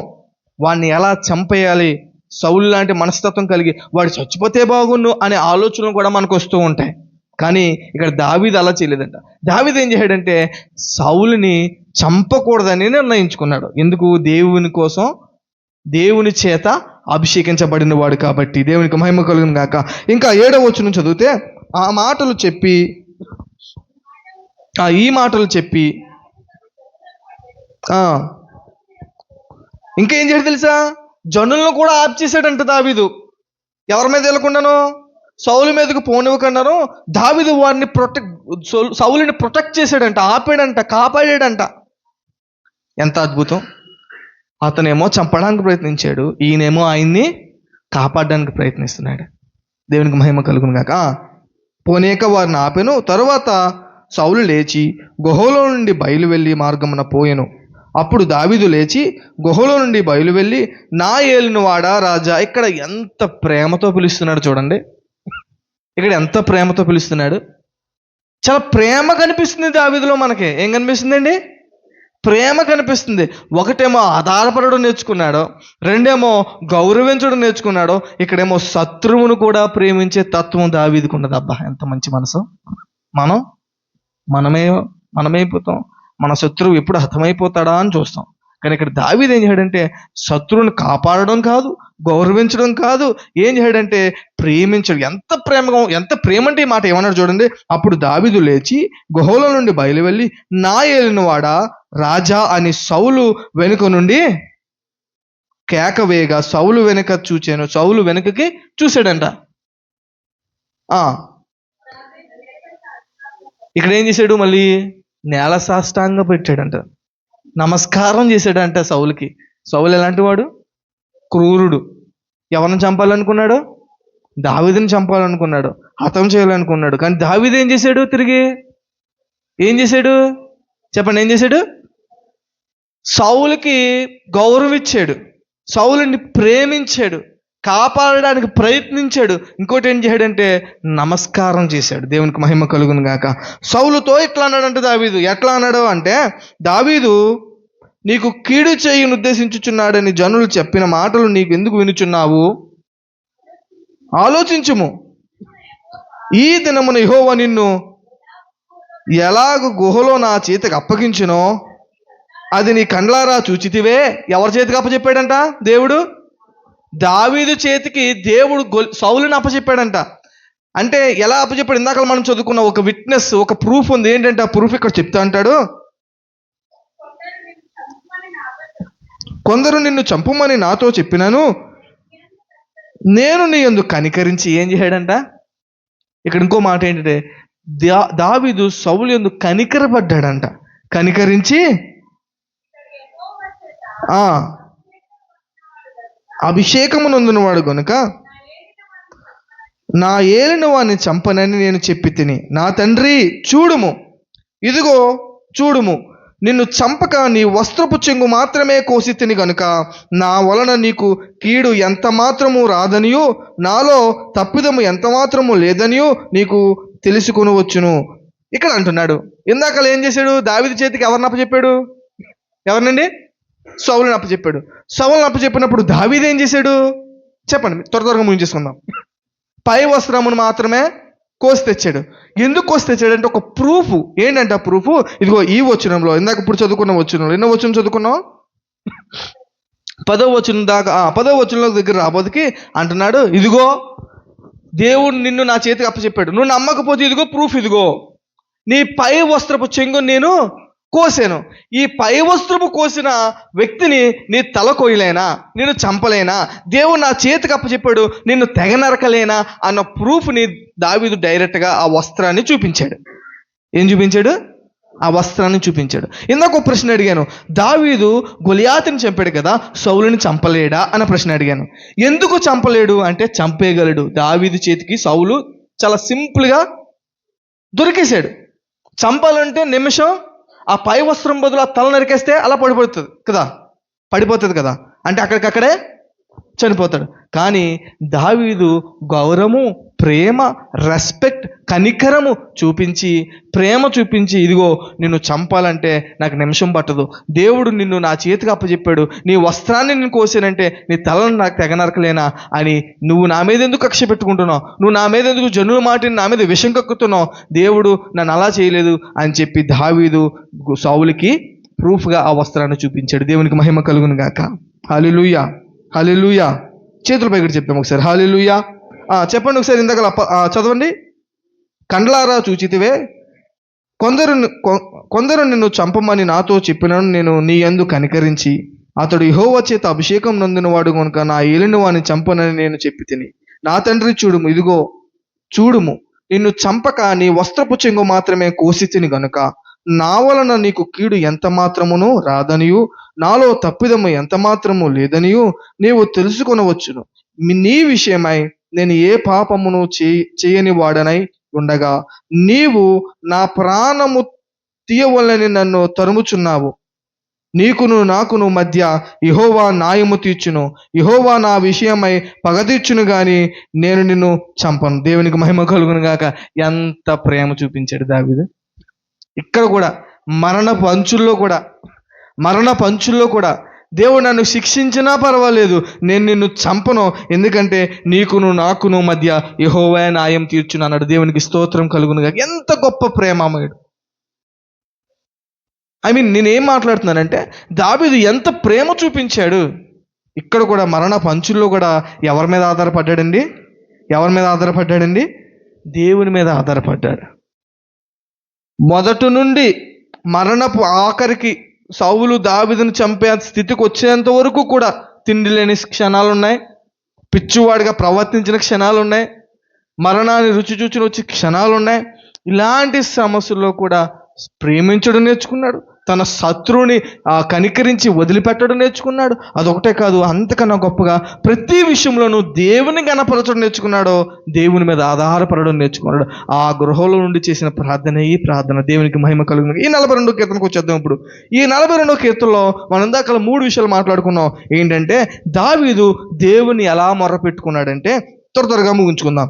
[SPEAKER 1] వాడిని ఎలా చంపేయాలి, సౌలు లాంటి మనస్తత్వం కలిగి వాడు చచ్చిపోతే బాగుండు అనే ఆలోచనలు కూడా మనకు వస్తూ ఉంటాయి. కానీ ఇక్కడ దావీదు అలా చేయలేదంట. దావీదు ఏం చేశాడంటే సౌలుని చంపకూడదని నిర్ణయించుకున్నాడు. ఎందుకు? దేవుని కోసం, దేవుని చేత అభిషేకించబడిన వాడు కాబట్టి. దేవునికి మహిమ కలుగును గాక. ఇంకా 7వ వచనం చదివితే ఈ మాటలు చెప్పి ఇంకేం చేశాడు తెలుసా? జనులను కూడా ఆప్ చేశాడంట దావీదు. ఎవరి మీద వెళ్ళకుండాను? సౌలు మీదకు పోనివ్వకుండాను దావీదు వారిని సౌలుని ప్రొటెక్ట్ చేశాడంట, ఆపాడంట, కాపాడాడంట. ఎంత అద్భుతం! అతనేమో చంపడానికి ప్రయత్నించాడు, ఈయనేమో ఆయన్ని కాపాడడానికి ప్రయత్నిస్తున్నాడు. దేవునికి మహిమ కలుగును గాక. పోనీక వారిని ఆపెను. తరువాత సౌలు లేచి గుహలో నుండి బయలువెళ్ళి మార్గమున పోయెను. అప్పుడు దావీదు లేచి గుహలో నుండి బయలువెళ్ళి నా ఏలిన వాడా రాజా. ఇక్కడ ఎంత ప్రేమతో పిలుస్తున్నాడు చూడండి. ఇక్కడ ఎంత ప్రేమతో పిలుస్తున్నాడు. చాలా ప్రేమ కనిపిస్తుంది దావీదులో. మనకి ఏం కనిపిస్తుందండి? ప్రేమ కనిపిస్తుంది. ఒకటేమో ఆధారపడడం నేర్చుకున్నాడు, రెండేమో గౌరవించడం నేర్చుకున్నాడు, ఇక్కడేమో శత్రువును కూడా ప్రేమించే తత్వం దావీదుకు ఉన్నది. అబ్బా, ఎంత మంచి మనసు! మనమైపోతాం. మన శత్రువు ఎప్పుడు హతమైపోతాడా అని చూస్తాం. కానీ ఇక్కడ దావీదు ఏం చేయడంటే శత్రువుని కాపాడడం కాదు, గౌరవించడం కాదు, ఏం చేయడంటే ప్రేమించడం. ఎంత ప్రేమ అంటే ఈ మాట ఏమన్నాడు చూడండి. అప్పుడు దావీదు లేచి గుహలో నుండి బయలు వెళ్ళి, నా ఏలినవాడా రాజా అని సౌలు వెనుక నుండి కేక వేయగా సౌలు వెనుక చూచాను. సౌలు వెనుకకి చూశాడంట. ఇక్కడ ఏం చేశాడు? మళ్ళీ నేల సాష్టాంగ పెట్టాడంట, నమస్కారం చేశాడంట సౌలుకి. సౌలు ఎలాంటి వాడు? క్రూరుడు. ఎవరిని చంపాలనుకున్నాడు? దావీదుని చంపాలనుకున్నాడు, హతం చేయాలనుకున్నాడు. కానీ దావీదు ఏం చేశాడు? తిరిగి ఏం చేశాడు చెప్పండి? ఏం చేశాడు? సౌలుకి గౌరవం ఇచ్చాడు, సౌలుని ప్రేమించాడు, కాపాడడానికి ప్రయత్నించాడు. ఇంకోటి ఏం చేశాడంటే నమస్కారం చేశాడు. దేవునికి మహిమ కలుగును గాక. సౌలుతో ఇట్లా అన్నాడంటే దావీదు. ఎట్లా అన్నాడు అంటే, దావీదు నీకు కీడు చేయను ఉద్దేశించుచున్నాడని జనులు చెప్పిన మాటలు నీకు ఎందుకు వినుచున్నావు? ఆలోచించుము. ఈ దినమున యెహోవా నిన్ను ఎలాగ గుహలో నా చేతికి అప్పగించునో అది నీ కండ్లారా చూచితివే. ఎవరి చేతికి అప్పచెప్పాడంట? దేవుడు దావీదు చేతికి దేవుడు సౌలుని అప్పచెప్పాడంట. అంటే ఎలా అప్పచెప్పాడు? ఇందాక మనం చదువుకున్న ఒక విట్నెస్, ఒక ప్రూఫ్ ఉంది. ఏంటంటే ఆ ప్రూఫ్ ఇక్కడ చెప్తా అంటాడు, కొందరు నిన్ను చంపుమని నాతో చెప్పినాను, నేను నీ యందు కనికరించి. ఏం చేశాడంట? ఇక్కడ ఇంకో మాట ఏంటంటే దావీదు సౌలు యందు కనికరపడ్డాడంట. కనికరించి అభిషేకము నొందినవాడు గనుక నా ఏలిన వాడిని చంపనని నేను చెప్పి తిని, నా తండ్రి చూడుము, ఇదిగో చూడుము, నిన్ను చంపక నీ వస్త్రపు చెంగు మాత్రమే కోసి తిని గనుక నా వలన నీకు కీడు ఎంత మాత్రము రాదనియో నాలో తప్పిదము ఎంత మాత్రము లేదనియో నీకు తెలుసుకొనవచ్చును. ఇక్కడ అంటున్నాడు. ఇందాక ఏం చేశాడు? దావీదు చేతికి ఎవరిని అప్పచెప్పాడు? ఎవరినండి? సౌలుని అప్పచెప్పాడు. సౌలుని అప్పచెప్పినప్పుడు దావీదు ఏం చేశాడు? చెప్పండి, త్వరగా ముగించేసుకుందాం. పై వస్త్రమును మాత్రమే కోసి తెచ్చాడు. ఎందుకు కోసి తెచ్చాడంటే ఒక ప్రూఫ్. ఏంటంటే ఆ ప్రూఫ్ ఇదిగో ఈ వచనంలో, ఇందాక ఇప్పుడు చదువుకున్న వచనంలో, ఎన్నో వచనం చదువుకున్నాం? 10వ వచనం దాకా. 10వ వచనంలో దగ్గర రాబోతుకి అంటున్నాడు, ఇదిగో దేవుడు నిన్ను నా చేతికి అప్పచెప్పాడు, నువ్వు నమ్మకపోతే ఇదిగో ప్రూఫ్, ఇదిగో నీ పై వస్త్రపు చెంగును నేను కోసాను. ఈ పై వస్త్రపు కోసిన వ్యక్తిని నీ తల కొయ్యలేనా? నేను చంపలేనా? దేవుడు నా చేతికి అప్పచెప్పాడు, నిన్ను తెగ నరకలేనా అన్న ప్రూఫ్ని దావీదు డైరెక్ట్గా ఆ వస్త్రాన్ని చూపించాడు. ఏం చూపించాడు? ఆ వస్త్రాన్ని చూపించాడు. ఇందాక ఒక ప్రశ్న అడిగాను, దావీదు గొలియాతుని చంపాడు కదా, సౌలుని చంపలేడా అన్న ప్రశ్న అడిగాను. ఎందుకు చంపలేడు అంటే చంపేయగలడు. దావీదు చేతికి సౌలు చాలా సింపుల్గా దొరికేశాడు. చంపాలంటే నిమిషం, ఆ పై వస్త్రం బదులు ఆ తల నరికేస్తే అలా పడిపోతుంది కదా, అంటే అక్కడికక్కడే చనిపోతాడు. కానీ దావీదు గౌరవము, ప్రేమ, రెస్పెక్ట్, కనికరము చూపించి, ప్రేమ చూపించి, ఇదిగో నిన్ను చంపాలంటే నాకు నిమిషం పట్టదు, దేవుడు నిన్ను నా చేతికి అప్పచెప్పాడు, నీ వస్త్రాన్ని నేను కోసానంటే నీ తలను నాకు తెగ నరకలేనా అని నువ్వు నా మీద ఎందుకు కక్ష పెట్టుకుంటున్నావు? నువ్వు నా మీద ఎందుకు జనుల మాటని నా మీద విషం కక్కుతున్నావు? దేవుడు నన్ను అలా చేయలేదు అని చెప్పి దావీదు సౌలుకి ప్రూఫ్గా ఆ వస్త్రాన్ని చూపించాడు. దేవునికి మహిమ కలుగును గాక. హల్లెలూయా, హల్లెలూయా. చేతుల పైకి చెప్తాం ఒకసారి, హల్లెలూయా. చెప్పండి ఒకసారి, ఇందాక చదవండి. కండ్లారా చూచితివే, కొందరు నిన్ను చంపమని నాతో చెప్పినను, నేను నీ యందు కనికరించి అతడు యెహోవా చేత అభిషేకం నొందినవాడు కనుక నా ఏలిన వాడిని చంపనని నేను చెప్పి తిని, నా తండ్రి చూడుము, ఇదిగో చూడుము, నిన్ను చంపక నీ వస్త్రపు చెంగు మాత్రమే కోసి తిని గనుక నా వలన నీకు కీడు ఎంత మాత్రమును రాదనియు నాలో తప్పిదము ఎంత మాత్రము లేదనియు నీవు తెలుసుకొనవచ్చును. నీ విషయమై నేను ఏ పాపమును చేయని వాడనై ఉండగా నీవు నా ప్రాణము తీయవలని నన్ను తరుముచున్నావు. నీకును నాకును మధ్య యెహోవా న్యాయము తీర్చును, యెహోవా నా విషయమై పగ తీర్చును గాని నేను నిన్ను చంపను. దేవునికి మహిమ కలుగును గాక. ఎంత ప్రేమ చూపించాడు దావీదు. ఇక్కడ కూడా మరణపు అంచుల్లో కూడా మరణ పంచుల్లో కూడా దేవుడు నన్ను శిక్షించినా పర్వాలేదు, నేను నిన్ను చంపను, ఎందుకంటే నీకును నాకును మధ్య యెహోవా న్యాయం తీర్చును అన్నాడు. దేవునికి స్తోత్రం కలుగునుగా. ఎంత గొప్ప ప్రేమమయుడు. నేనేం మాట్లాడుతున్నానంటే దావీదు ఎంత ప్రేమ చూపించాడు. ఇక్కడ కూడా మరణ పంచుల్లో కూడా ఎవరి మీద ఆధారపడ్డాడండి? ఎవరి మీద ఆధారపడ్డాడండి? దేవుని మీద ఆధారపడ్డాడు. మొదటి నుండి మరణపు ఆఖరికి సౌలు దావీదును చంపే స్థితికి వచ్చేంత వరకు కూడా తిండి లేని క్షణాలు ఉన్నాయి, పిచ్చివాడిగా ప్రవర్తించిన క్షణాలు ఉన్నాయి, మరణాన్ని రుచి చూచిన వచ్చే క్షణాలు ఉన్నాయి. ఇలాంటి సమస్యల్లో కూడా ప్రేమించడం నేర్చుకున్నాడు. తన శత్రువుని కనికరించి వదిలిపెట్టడం నేర్చుకున్నాడు. అదొకటే కాదు, అంతకన్నా గొప్పగా ప్రతి విషయంలోనూ దేవుని గణపరచడం నేర్చుకున్నాడు, దేవుని మీద ఆధారపడడం నేర్చుకున్నాడు. ఆ గృహంలో నుండి చేసిన ప్రార్థన ఈ ప్రార్థన దేవునికి మహిమ కలుగును. ఈ 42వ కీర్తనకు వచ్చేద్దాం. ఇప్పుడు ఈ 42వ కీర్తనలో మనం దాకా 3 విషయాలు మాట్లాడుకున్నాం. ఏంటంటే దావీదు దేవుని ఎలా మొరపెట్టుకున్నాడంటే, త్వరగా ముగించుకుందాం.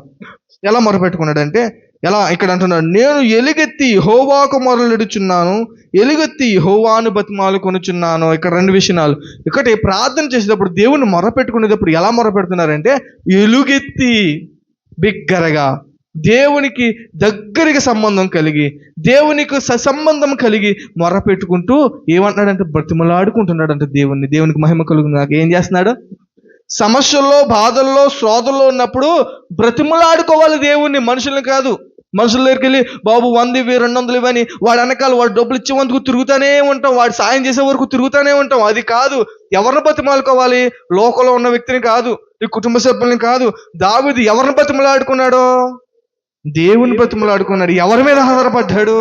[SPEAKER 1] ఎలా మొరపెట్టుకున్నాడంటే, ఎలా ఇక్కడ అంటున్నాడు, నేను ఎలుగెత్తి యెహోవాకు మొరలిడుచున్నాను, ఎలుగెత్తి యెహోవాను బతిమాలు కొనుచున్నాను. ఇక్కడ 2 విషయాలు. ఒకటి, ప్రార్థన చేసేటప్పుడు దేవుని మొరపెట్టుకునేటప్పుడు ఎలా మొరపెడుతున్నారంటే ఎలుగెత్తి బిగ్గరగా, దేవునికి దగ్గరగా సంబంధం కలిగి, దేవునికి సంబంధం కలిగి మొరపెట్టుకుంటూ ఏమంటున్నాడంటే బ్రతిమలాడుకుంటున్నాడంటే దేవునికి మహిమ కలుగును. నాకు ఏం చేస్తున్నాడు? సమస్యల్లో, బాధల్లో, శోధల్లో ఉన్నప్పుడు బ్రతిమలాడుకోవాలి దేవుణ్ణి, మనుషుల్ని కాదు. మనుషుల దగ్గరికి వెళ్ళి బాబు 100 ఇవ్వి 200 ఇవ్వని వాడి వెనకాల వాడు డబ్బులు ఇచ్చేందుకు తిరుగుతూనే ఉంటాం, వాడు సాయం చేసే వరకు తిరుగుతూనే ఉంటాం. అది కాదు. ఎవరిని బతిమాలుకోవాలి? లోకంలో ఉన్న వ్యక్తిని కాదు, ఈ కుటుంబ సభ్యుల్ని కాదు. దావీదు ఎవరిని బతిమలాడుకున్నాడో? దేవుని బతిమలాడుకున్నాడు. ఎవరి మీద ఆధారపడ్డాడు?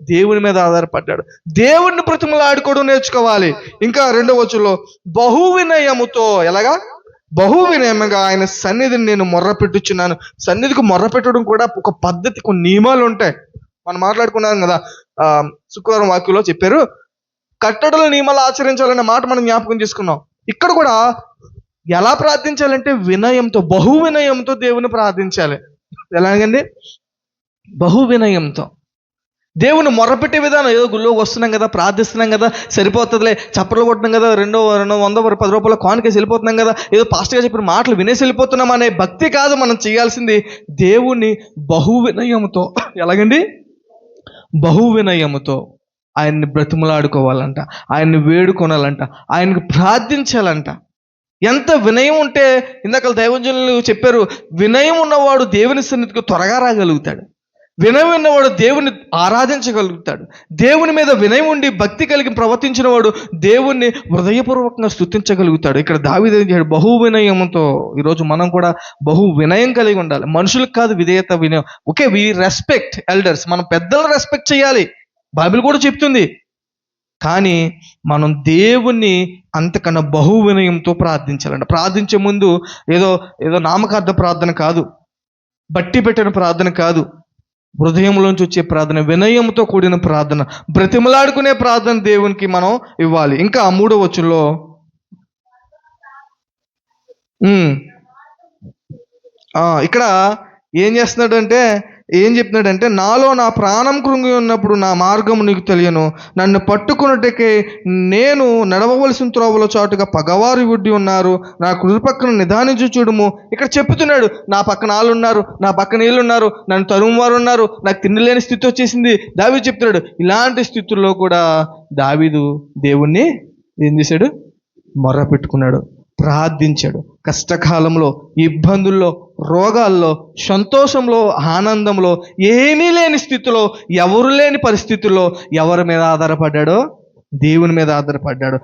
[SPEAKER 1] దేవుని మీద ఆధారపడ్డాడు. దేవుణ్ణి బ్రతిమలాడుకోవడం నేర్చుకోవాలి. ఇంకా 2వ వచనంలో బహు వినయముతో, ఎలాగా? బహు వినయముగా ఆయన సన్నిధిని నేను మొర్ర పెట్టుచున్నాను. సన్నిధికి మొర్ర పెట్టడం కూడా ఒక పద్ధతి, కొన్ని నియమాలు ఉంటాయి. మనం మాట్లాడుకున్నాం కదా, శుక్రవారం వాక్యంలో చెప్పారు, కట్టడల నియమాలు ఆచరించాలనే మాట మనం జ్ఞాపకం చేసుకున్నాం. ఇక్కడ కూడా ఎలా ప్రార్థించాలంటే వినయంతో, బహు వినయంతో దేవుని ప్రార్థించాలి. ఎలాగండి? బహు వినయంతో దేవుని మొరపెట్టే విధానం. ఏదో గుళ్ళోకి వస్తున్నాం కదా, ప్రార్థిస్తున్నాం కదా, సరిపోతుందిలే, చప్పట్లు కొట్టినాం కదా, 200 10 రూపాయల కానుకేసి వెళ్ళిపోతున్నాం కదా, ఏదో పాస్టర్గా చెప్పిన మాటలు వినేసి వెళ్ళిపోతున్నాం అనే భక్తి కాదు మనం చేయాల్సింది. దేవుణ్ణి బహు వినయముతో, ఎలాగండి? బహు వినయముతో ఆయన్ని బ్రతిమలాడుకోవాలంట, ఆయన్ని వేడుకొనాలంట, ఆయనకు ప్రార్థించాలంట. ఎంత వినయం ఉంటే, ఇందాక దైవజనులు చెప్పారు, వినయం ఉన్నవాడు దేవుని సన్నిధికి త్వరగా రాగలుగుతాడు. వినయం ఉన్నవాడు దేవుని ఆరాధించగలుగుతాడు. దేవుని మీద వినయం ఉండి భక్తి కలిగి ప్రవర్తించిన వాడు దేవుణ్ణి హృదయపూర్వకంగా స్తుతించగలుగుతాడు. ఇక్కడ దావీదు ఏం చేశాడు? బహు వినయంతో. ఈరోజు మనం కూడా బహు వినయం కలిగి ఉండాలి. మనుషులకు కాదు విధేయత, వినయం. ఓకే, వి రెస్పెక్ట్ ఎల్డర్స్, మనం పెద్దలను రెస్పెక్ట్ చేయాలి, బైబిల్ కూడా చెప్తుంది. కానీ మనం దేవుణ్ణి అంతకన్నా బహు వినయంతో ప్రార్థించాలంట. ప్రార్థించే ముందు ఏదో నామకార్థ ప్రార్థన కాదు, బట్టి పెట్టిన ప్రార్థన కాదు, హృదయంలోంచి వచ్చే ప్రార్థన, వినయంతో కూడిన ప్రార్థన, బ్రతిమలాడుకునే ప్రార్థన దేవునికి మనం ఇవ్వాలి. ఇంకా 3వ వచనంలో ఇక్కడ ఏం చెప్తున్నాడంటే నాలో నా ప్రాణం కృంగి ఉన్నప్పుడు నా మార్గము నీకు తెలియను, నన్ను పట్టుకున్నట్టుకే నేను నడవవలసిన త్రోవలో చాటుగా పగవారు విడ్డి ఉన్నారు, నా కుడి పక్కన నిదానించి చూడుము. ఇక్కడ చెప్తున్నాడు, నా పక్కన వాళ్ళు ఉన్నారు, నా పక్కన వీళ్ళు ఉన్నారు, నన్ను తరుము వారు ఉన్నారు, నాకు తిండి లేని స్థితి వచ్చేసింది. దావీదు చెప్తున్నాడు. ఇలాంటి స్థితుల్లో కూడా దావీదు దేవుణ్ణి ఏం చేశాడు? మొర్ర పెట్టుకున్నాడు, ప్రార్థించాడు. కష్టకాలంలో, ఇబ్బందుల్లో, రోగాల్లో, సంతోషంలో, ఆనందంలో, ఏమీ లేని స్థితిలో, ఎవరు లేని పరిస్థితుల్లో ఎవరి మీద ఆధారపడ్డాడో? దేవుని మీద ఆధారపడ్డాడు.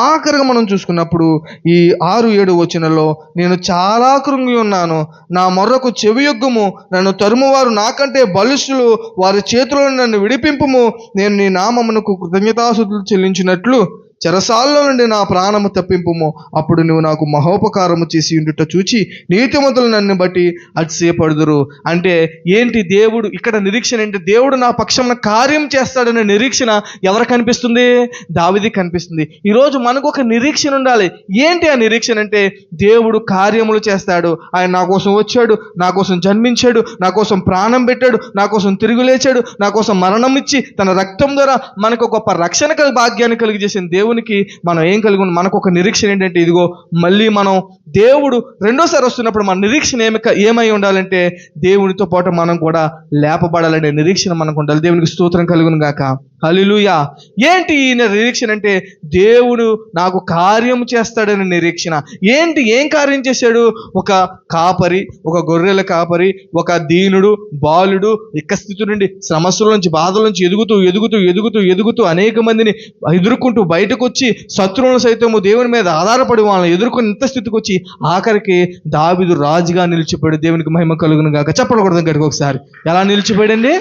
[SPEAKER 1] ఆఖరిగా మనం చూసుకున్నప్పుడు ఈ 6-7 వచనంలో నేను చాలా కృంగి ఉన్నాను, నా మొర్రకు చెవియొగ్గుము, నన్ను తరుమువారు నాకంటే బలిష్ఠులు, వారి చేతులను నన్ను విడిపింపుము, నేను నీ నామమునకు కృతజ్ఞతాస్తుతులు చెల్లించినట్లు చెరసాల్లో నుండి నా ప్రాణము తప్పింపుము. అప్పుడు నువ్వు నాకు మహోపకారము చేసి ఉండుట చూచి నీతిమంతులు నన్ను బట్టి అతిశయపడుదురు. అంటే ఏంటి దేవుడు ఇక్కడ నిరీక్షణ ఏంటి? దేవుడు నా పక్షంలో కార్యం చేస్తాడనే నిరీక్షణ ఎవరు కనిపిస్తుంది? దావీదుకి కనిపిస్తుంది. ఈరోజు మనకు ఒక నిరీక్షణ ఉండాలి. ఏంటి ఆ నిరీక్షణ అంటే దేవుడు కార్యములు చేస్తాడు. ఆయన నా కోసం వచ్చాడు, నా కోసం జన్మించాడు, నా కోసం ప్రాణం పెట్టాడు, నా కోసం తిరిగి లేచాడు, నా కోసం మరణం ఇచ్చి తన రక్తం ద్వారా మనకు గొప్ప రక్షణ భాగ్యాన్ని కలిగి చేసిన దేవునికి మనం ఏం కలిగి ఉన్నాం? మనకు ఒక నిరీక్షణ ఏంటంటే ఇదిగో మళ్ళీ మనం దేవుడు రెండోసారి వస్తున్నప్పుడు మన నిరీక్షణ ఏమై ఉండాలంటే దేవునితో పాటు మనం కూడా లేపబడాలనే నిరీక్షణ మనకు ఉండాలి. దేవునికి స్తోత్రం కలుగును గాక. హల్లెలూయా. ఏంటి ఈ నిరీక్షణ అంటే దేవుడు నాకు కార్యం చేస్తాడనే నిరీక్షణ. ఏంటి? ఏం కార్యం చేశాడు? ఒక కాపరి, ఒక గొర్రెల కాపరి, ఒక దీనుడు బాలుడు ఇక్క స్థితి నుండి సమస్యల నుంచి బాధల నుంచి ఎదుగుతూ ఎదుగుతూ ఎదుగుతూ ఎదుగుతూ అనేక మందిని ఎదుర్కొంటూ బయటకు వచ్చి శత్రువులను సైతము దేవుని మీద ఆధారపడి వాళ్ళని ఎదుర్కొని ఇంత స్థితికి వచ్చి ఆఖరికి దావీదు రాజుగా నిలిచిపోయాడు. దేవునికి మహిమ కలుగును గాక. చెప్పకూడదు గట్టిగా ఒకసారి. ఎలా నిలిచిపోయాడండి?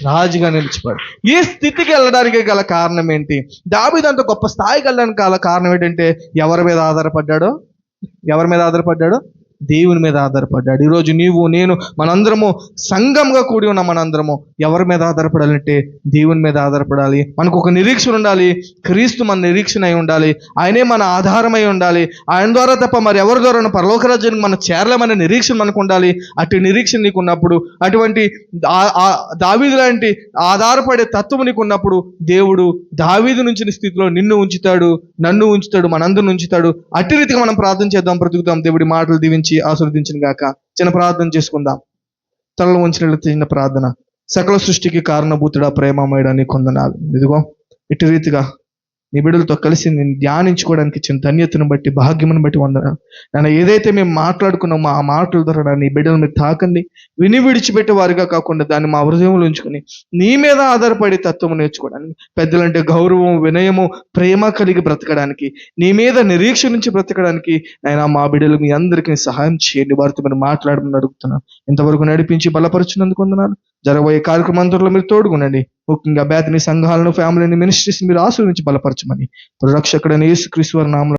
[SPEAKER 1] రాజుగా నిలిచిపోయాడు. ఈ స్థితికి వెళ్ళడానికి గల కారణం ఏంటి? దావీదు అంత గొప్ప స్థాయికి వెళ్ళడానికి గల కారణం ఏంటంటే ఎవరి మీద ఆధారపడ్డాడో? ఎవరి మీద ఆధారపడ్డాడో? దేవుని మీద ఆధారపడ్డాడు. ఈరోజు నీవు నేను మనందరము సంఘంగా కూడి ఉన్న మనందరము ఎవరి మీద ఆధారపడాలంటే దేవుని మీద ఆధారపడాలి. మనకు ఒక నిరీక్షణ ఉండాలి. క్రీస్తు మన నిరీక్షణ అయి ఉండాలి. ఆయనే మన ఆధారమై ఉండాలి. ఆయన ద్వారా తప్ప మరి ఎవరి ద్వారా పరలోక రాజ్యానికి మనం చేరలేమనే నిరీక్షణ మనకు ఉండాలి. అటు నిరీక్షణ నీకు ఉన్నప్పుడు, అటువంటి దావీదు లాంటి ఆధారపడే తత్వం నీకు ఉన్నప్పుడు దేవుడు దావీదు నుంచి స్థితిలో నిన్ను ఉంచుతాడు, నన్ను ఉంచుతాడు, మనందరిని ఉంచుతాడు. అట్టి రీతిగా మనం ప్రార్థన చేద్దాం, బ్రతుకుతాం. దేవుడి మాటలు దీవించి ఆశీర్వదించిన గాక. చిన్న ప్రార్థన చేసుకుందాం. తలలో ఉంచినట్లు చిన్న ప్రార్థన. సకల సృష్టికి కారణభూతుడా, ప్రేమమయుడా, నీ కొందనాలు. ఇదిగో ఇటు రీతిగా నీ బిడ్డలతో కలిసి నేను ధ్యానించుకోవడానికి ఇచ్చిన ధన్యతను బట్టి, భాగ్యమును బట్టి వందనాలు. నన్ను ఏదైతే మేము మాట్లాడుకున్నామో ఆ మాటల ద్వారా నీ బిడ్డలు మీరు తాకండి. విని విడిచిపెట్టే వారిగా కాకుండా దాన్ని మా హృదయంలో ఉంచుకొని నీ మీద ఆధారపడి తత్వము నేర్చుకోవడానికి, పెద్దలంటే గౌరవం, వినయము, ప్రేమ కలిగి బ్రతకడానికి, నీ మీద నిరీక్ష నుంచి బ్రతకడానికి ఆయన మా బిడ్డలు మీ అందరికీ సహాయం చేయండి. వారితో మీరు మాట్లాడమని అడుగుతున్నాను. ఇంతవరకు నడిపించి బలపరుచినందుకు వందనాలు. జరగబోయే కార్యక్రమంలో మీరు తోడుగునండి. ముఖ్యంగా బేతనీ సంఘాలను, ఫ్యామిలీని, మినిస్ట్రీస్ మీరు ఆశీర్వదించి బలపరచమని రక్షకుడైన యేసుక్రీస్తు వారి నామములో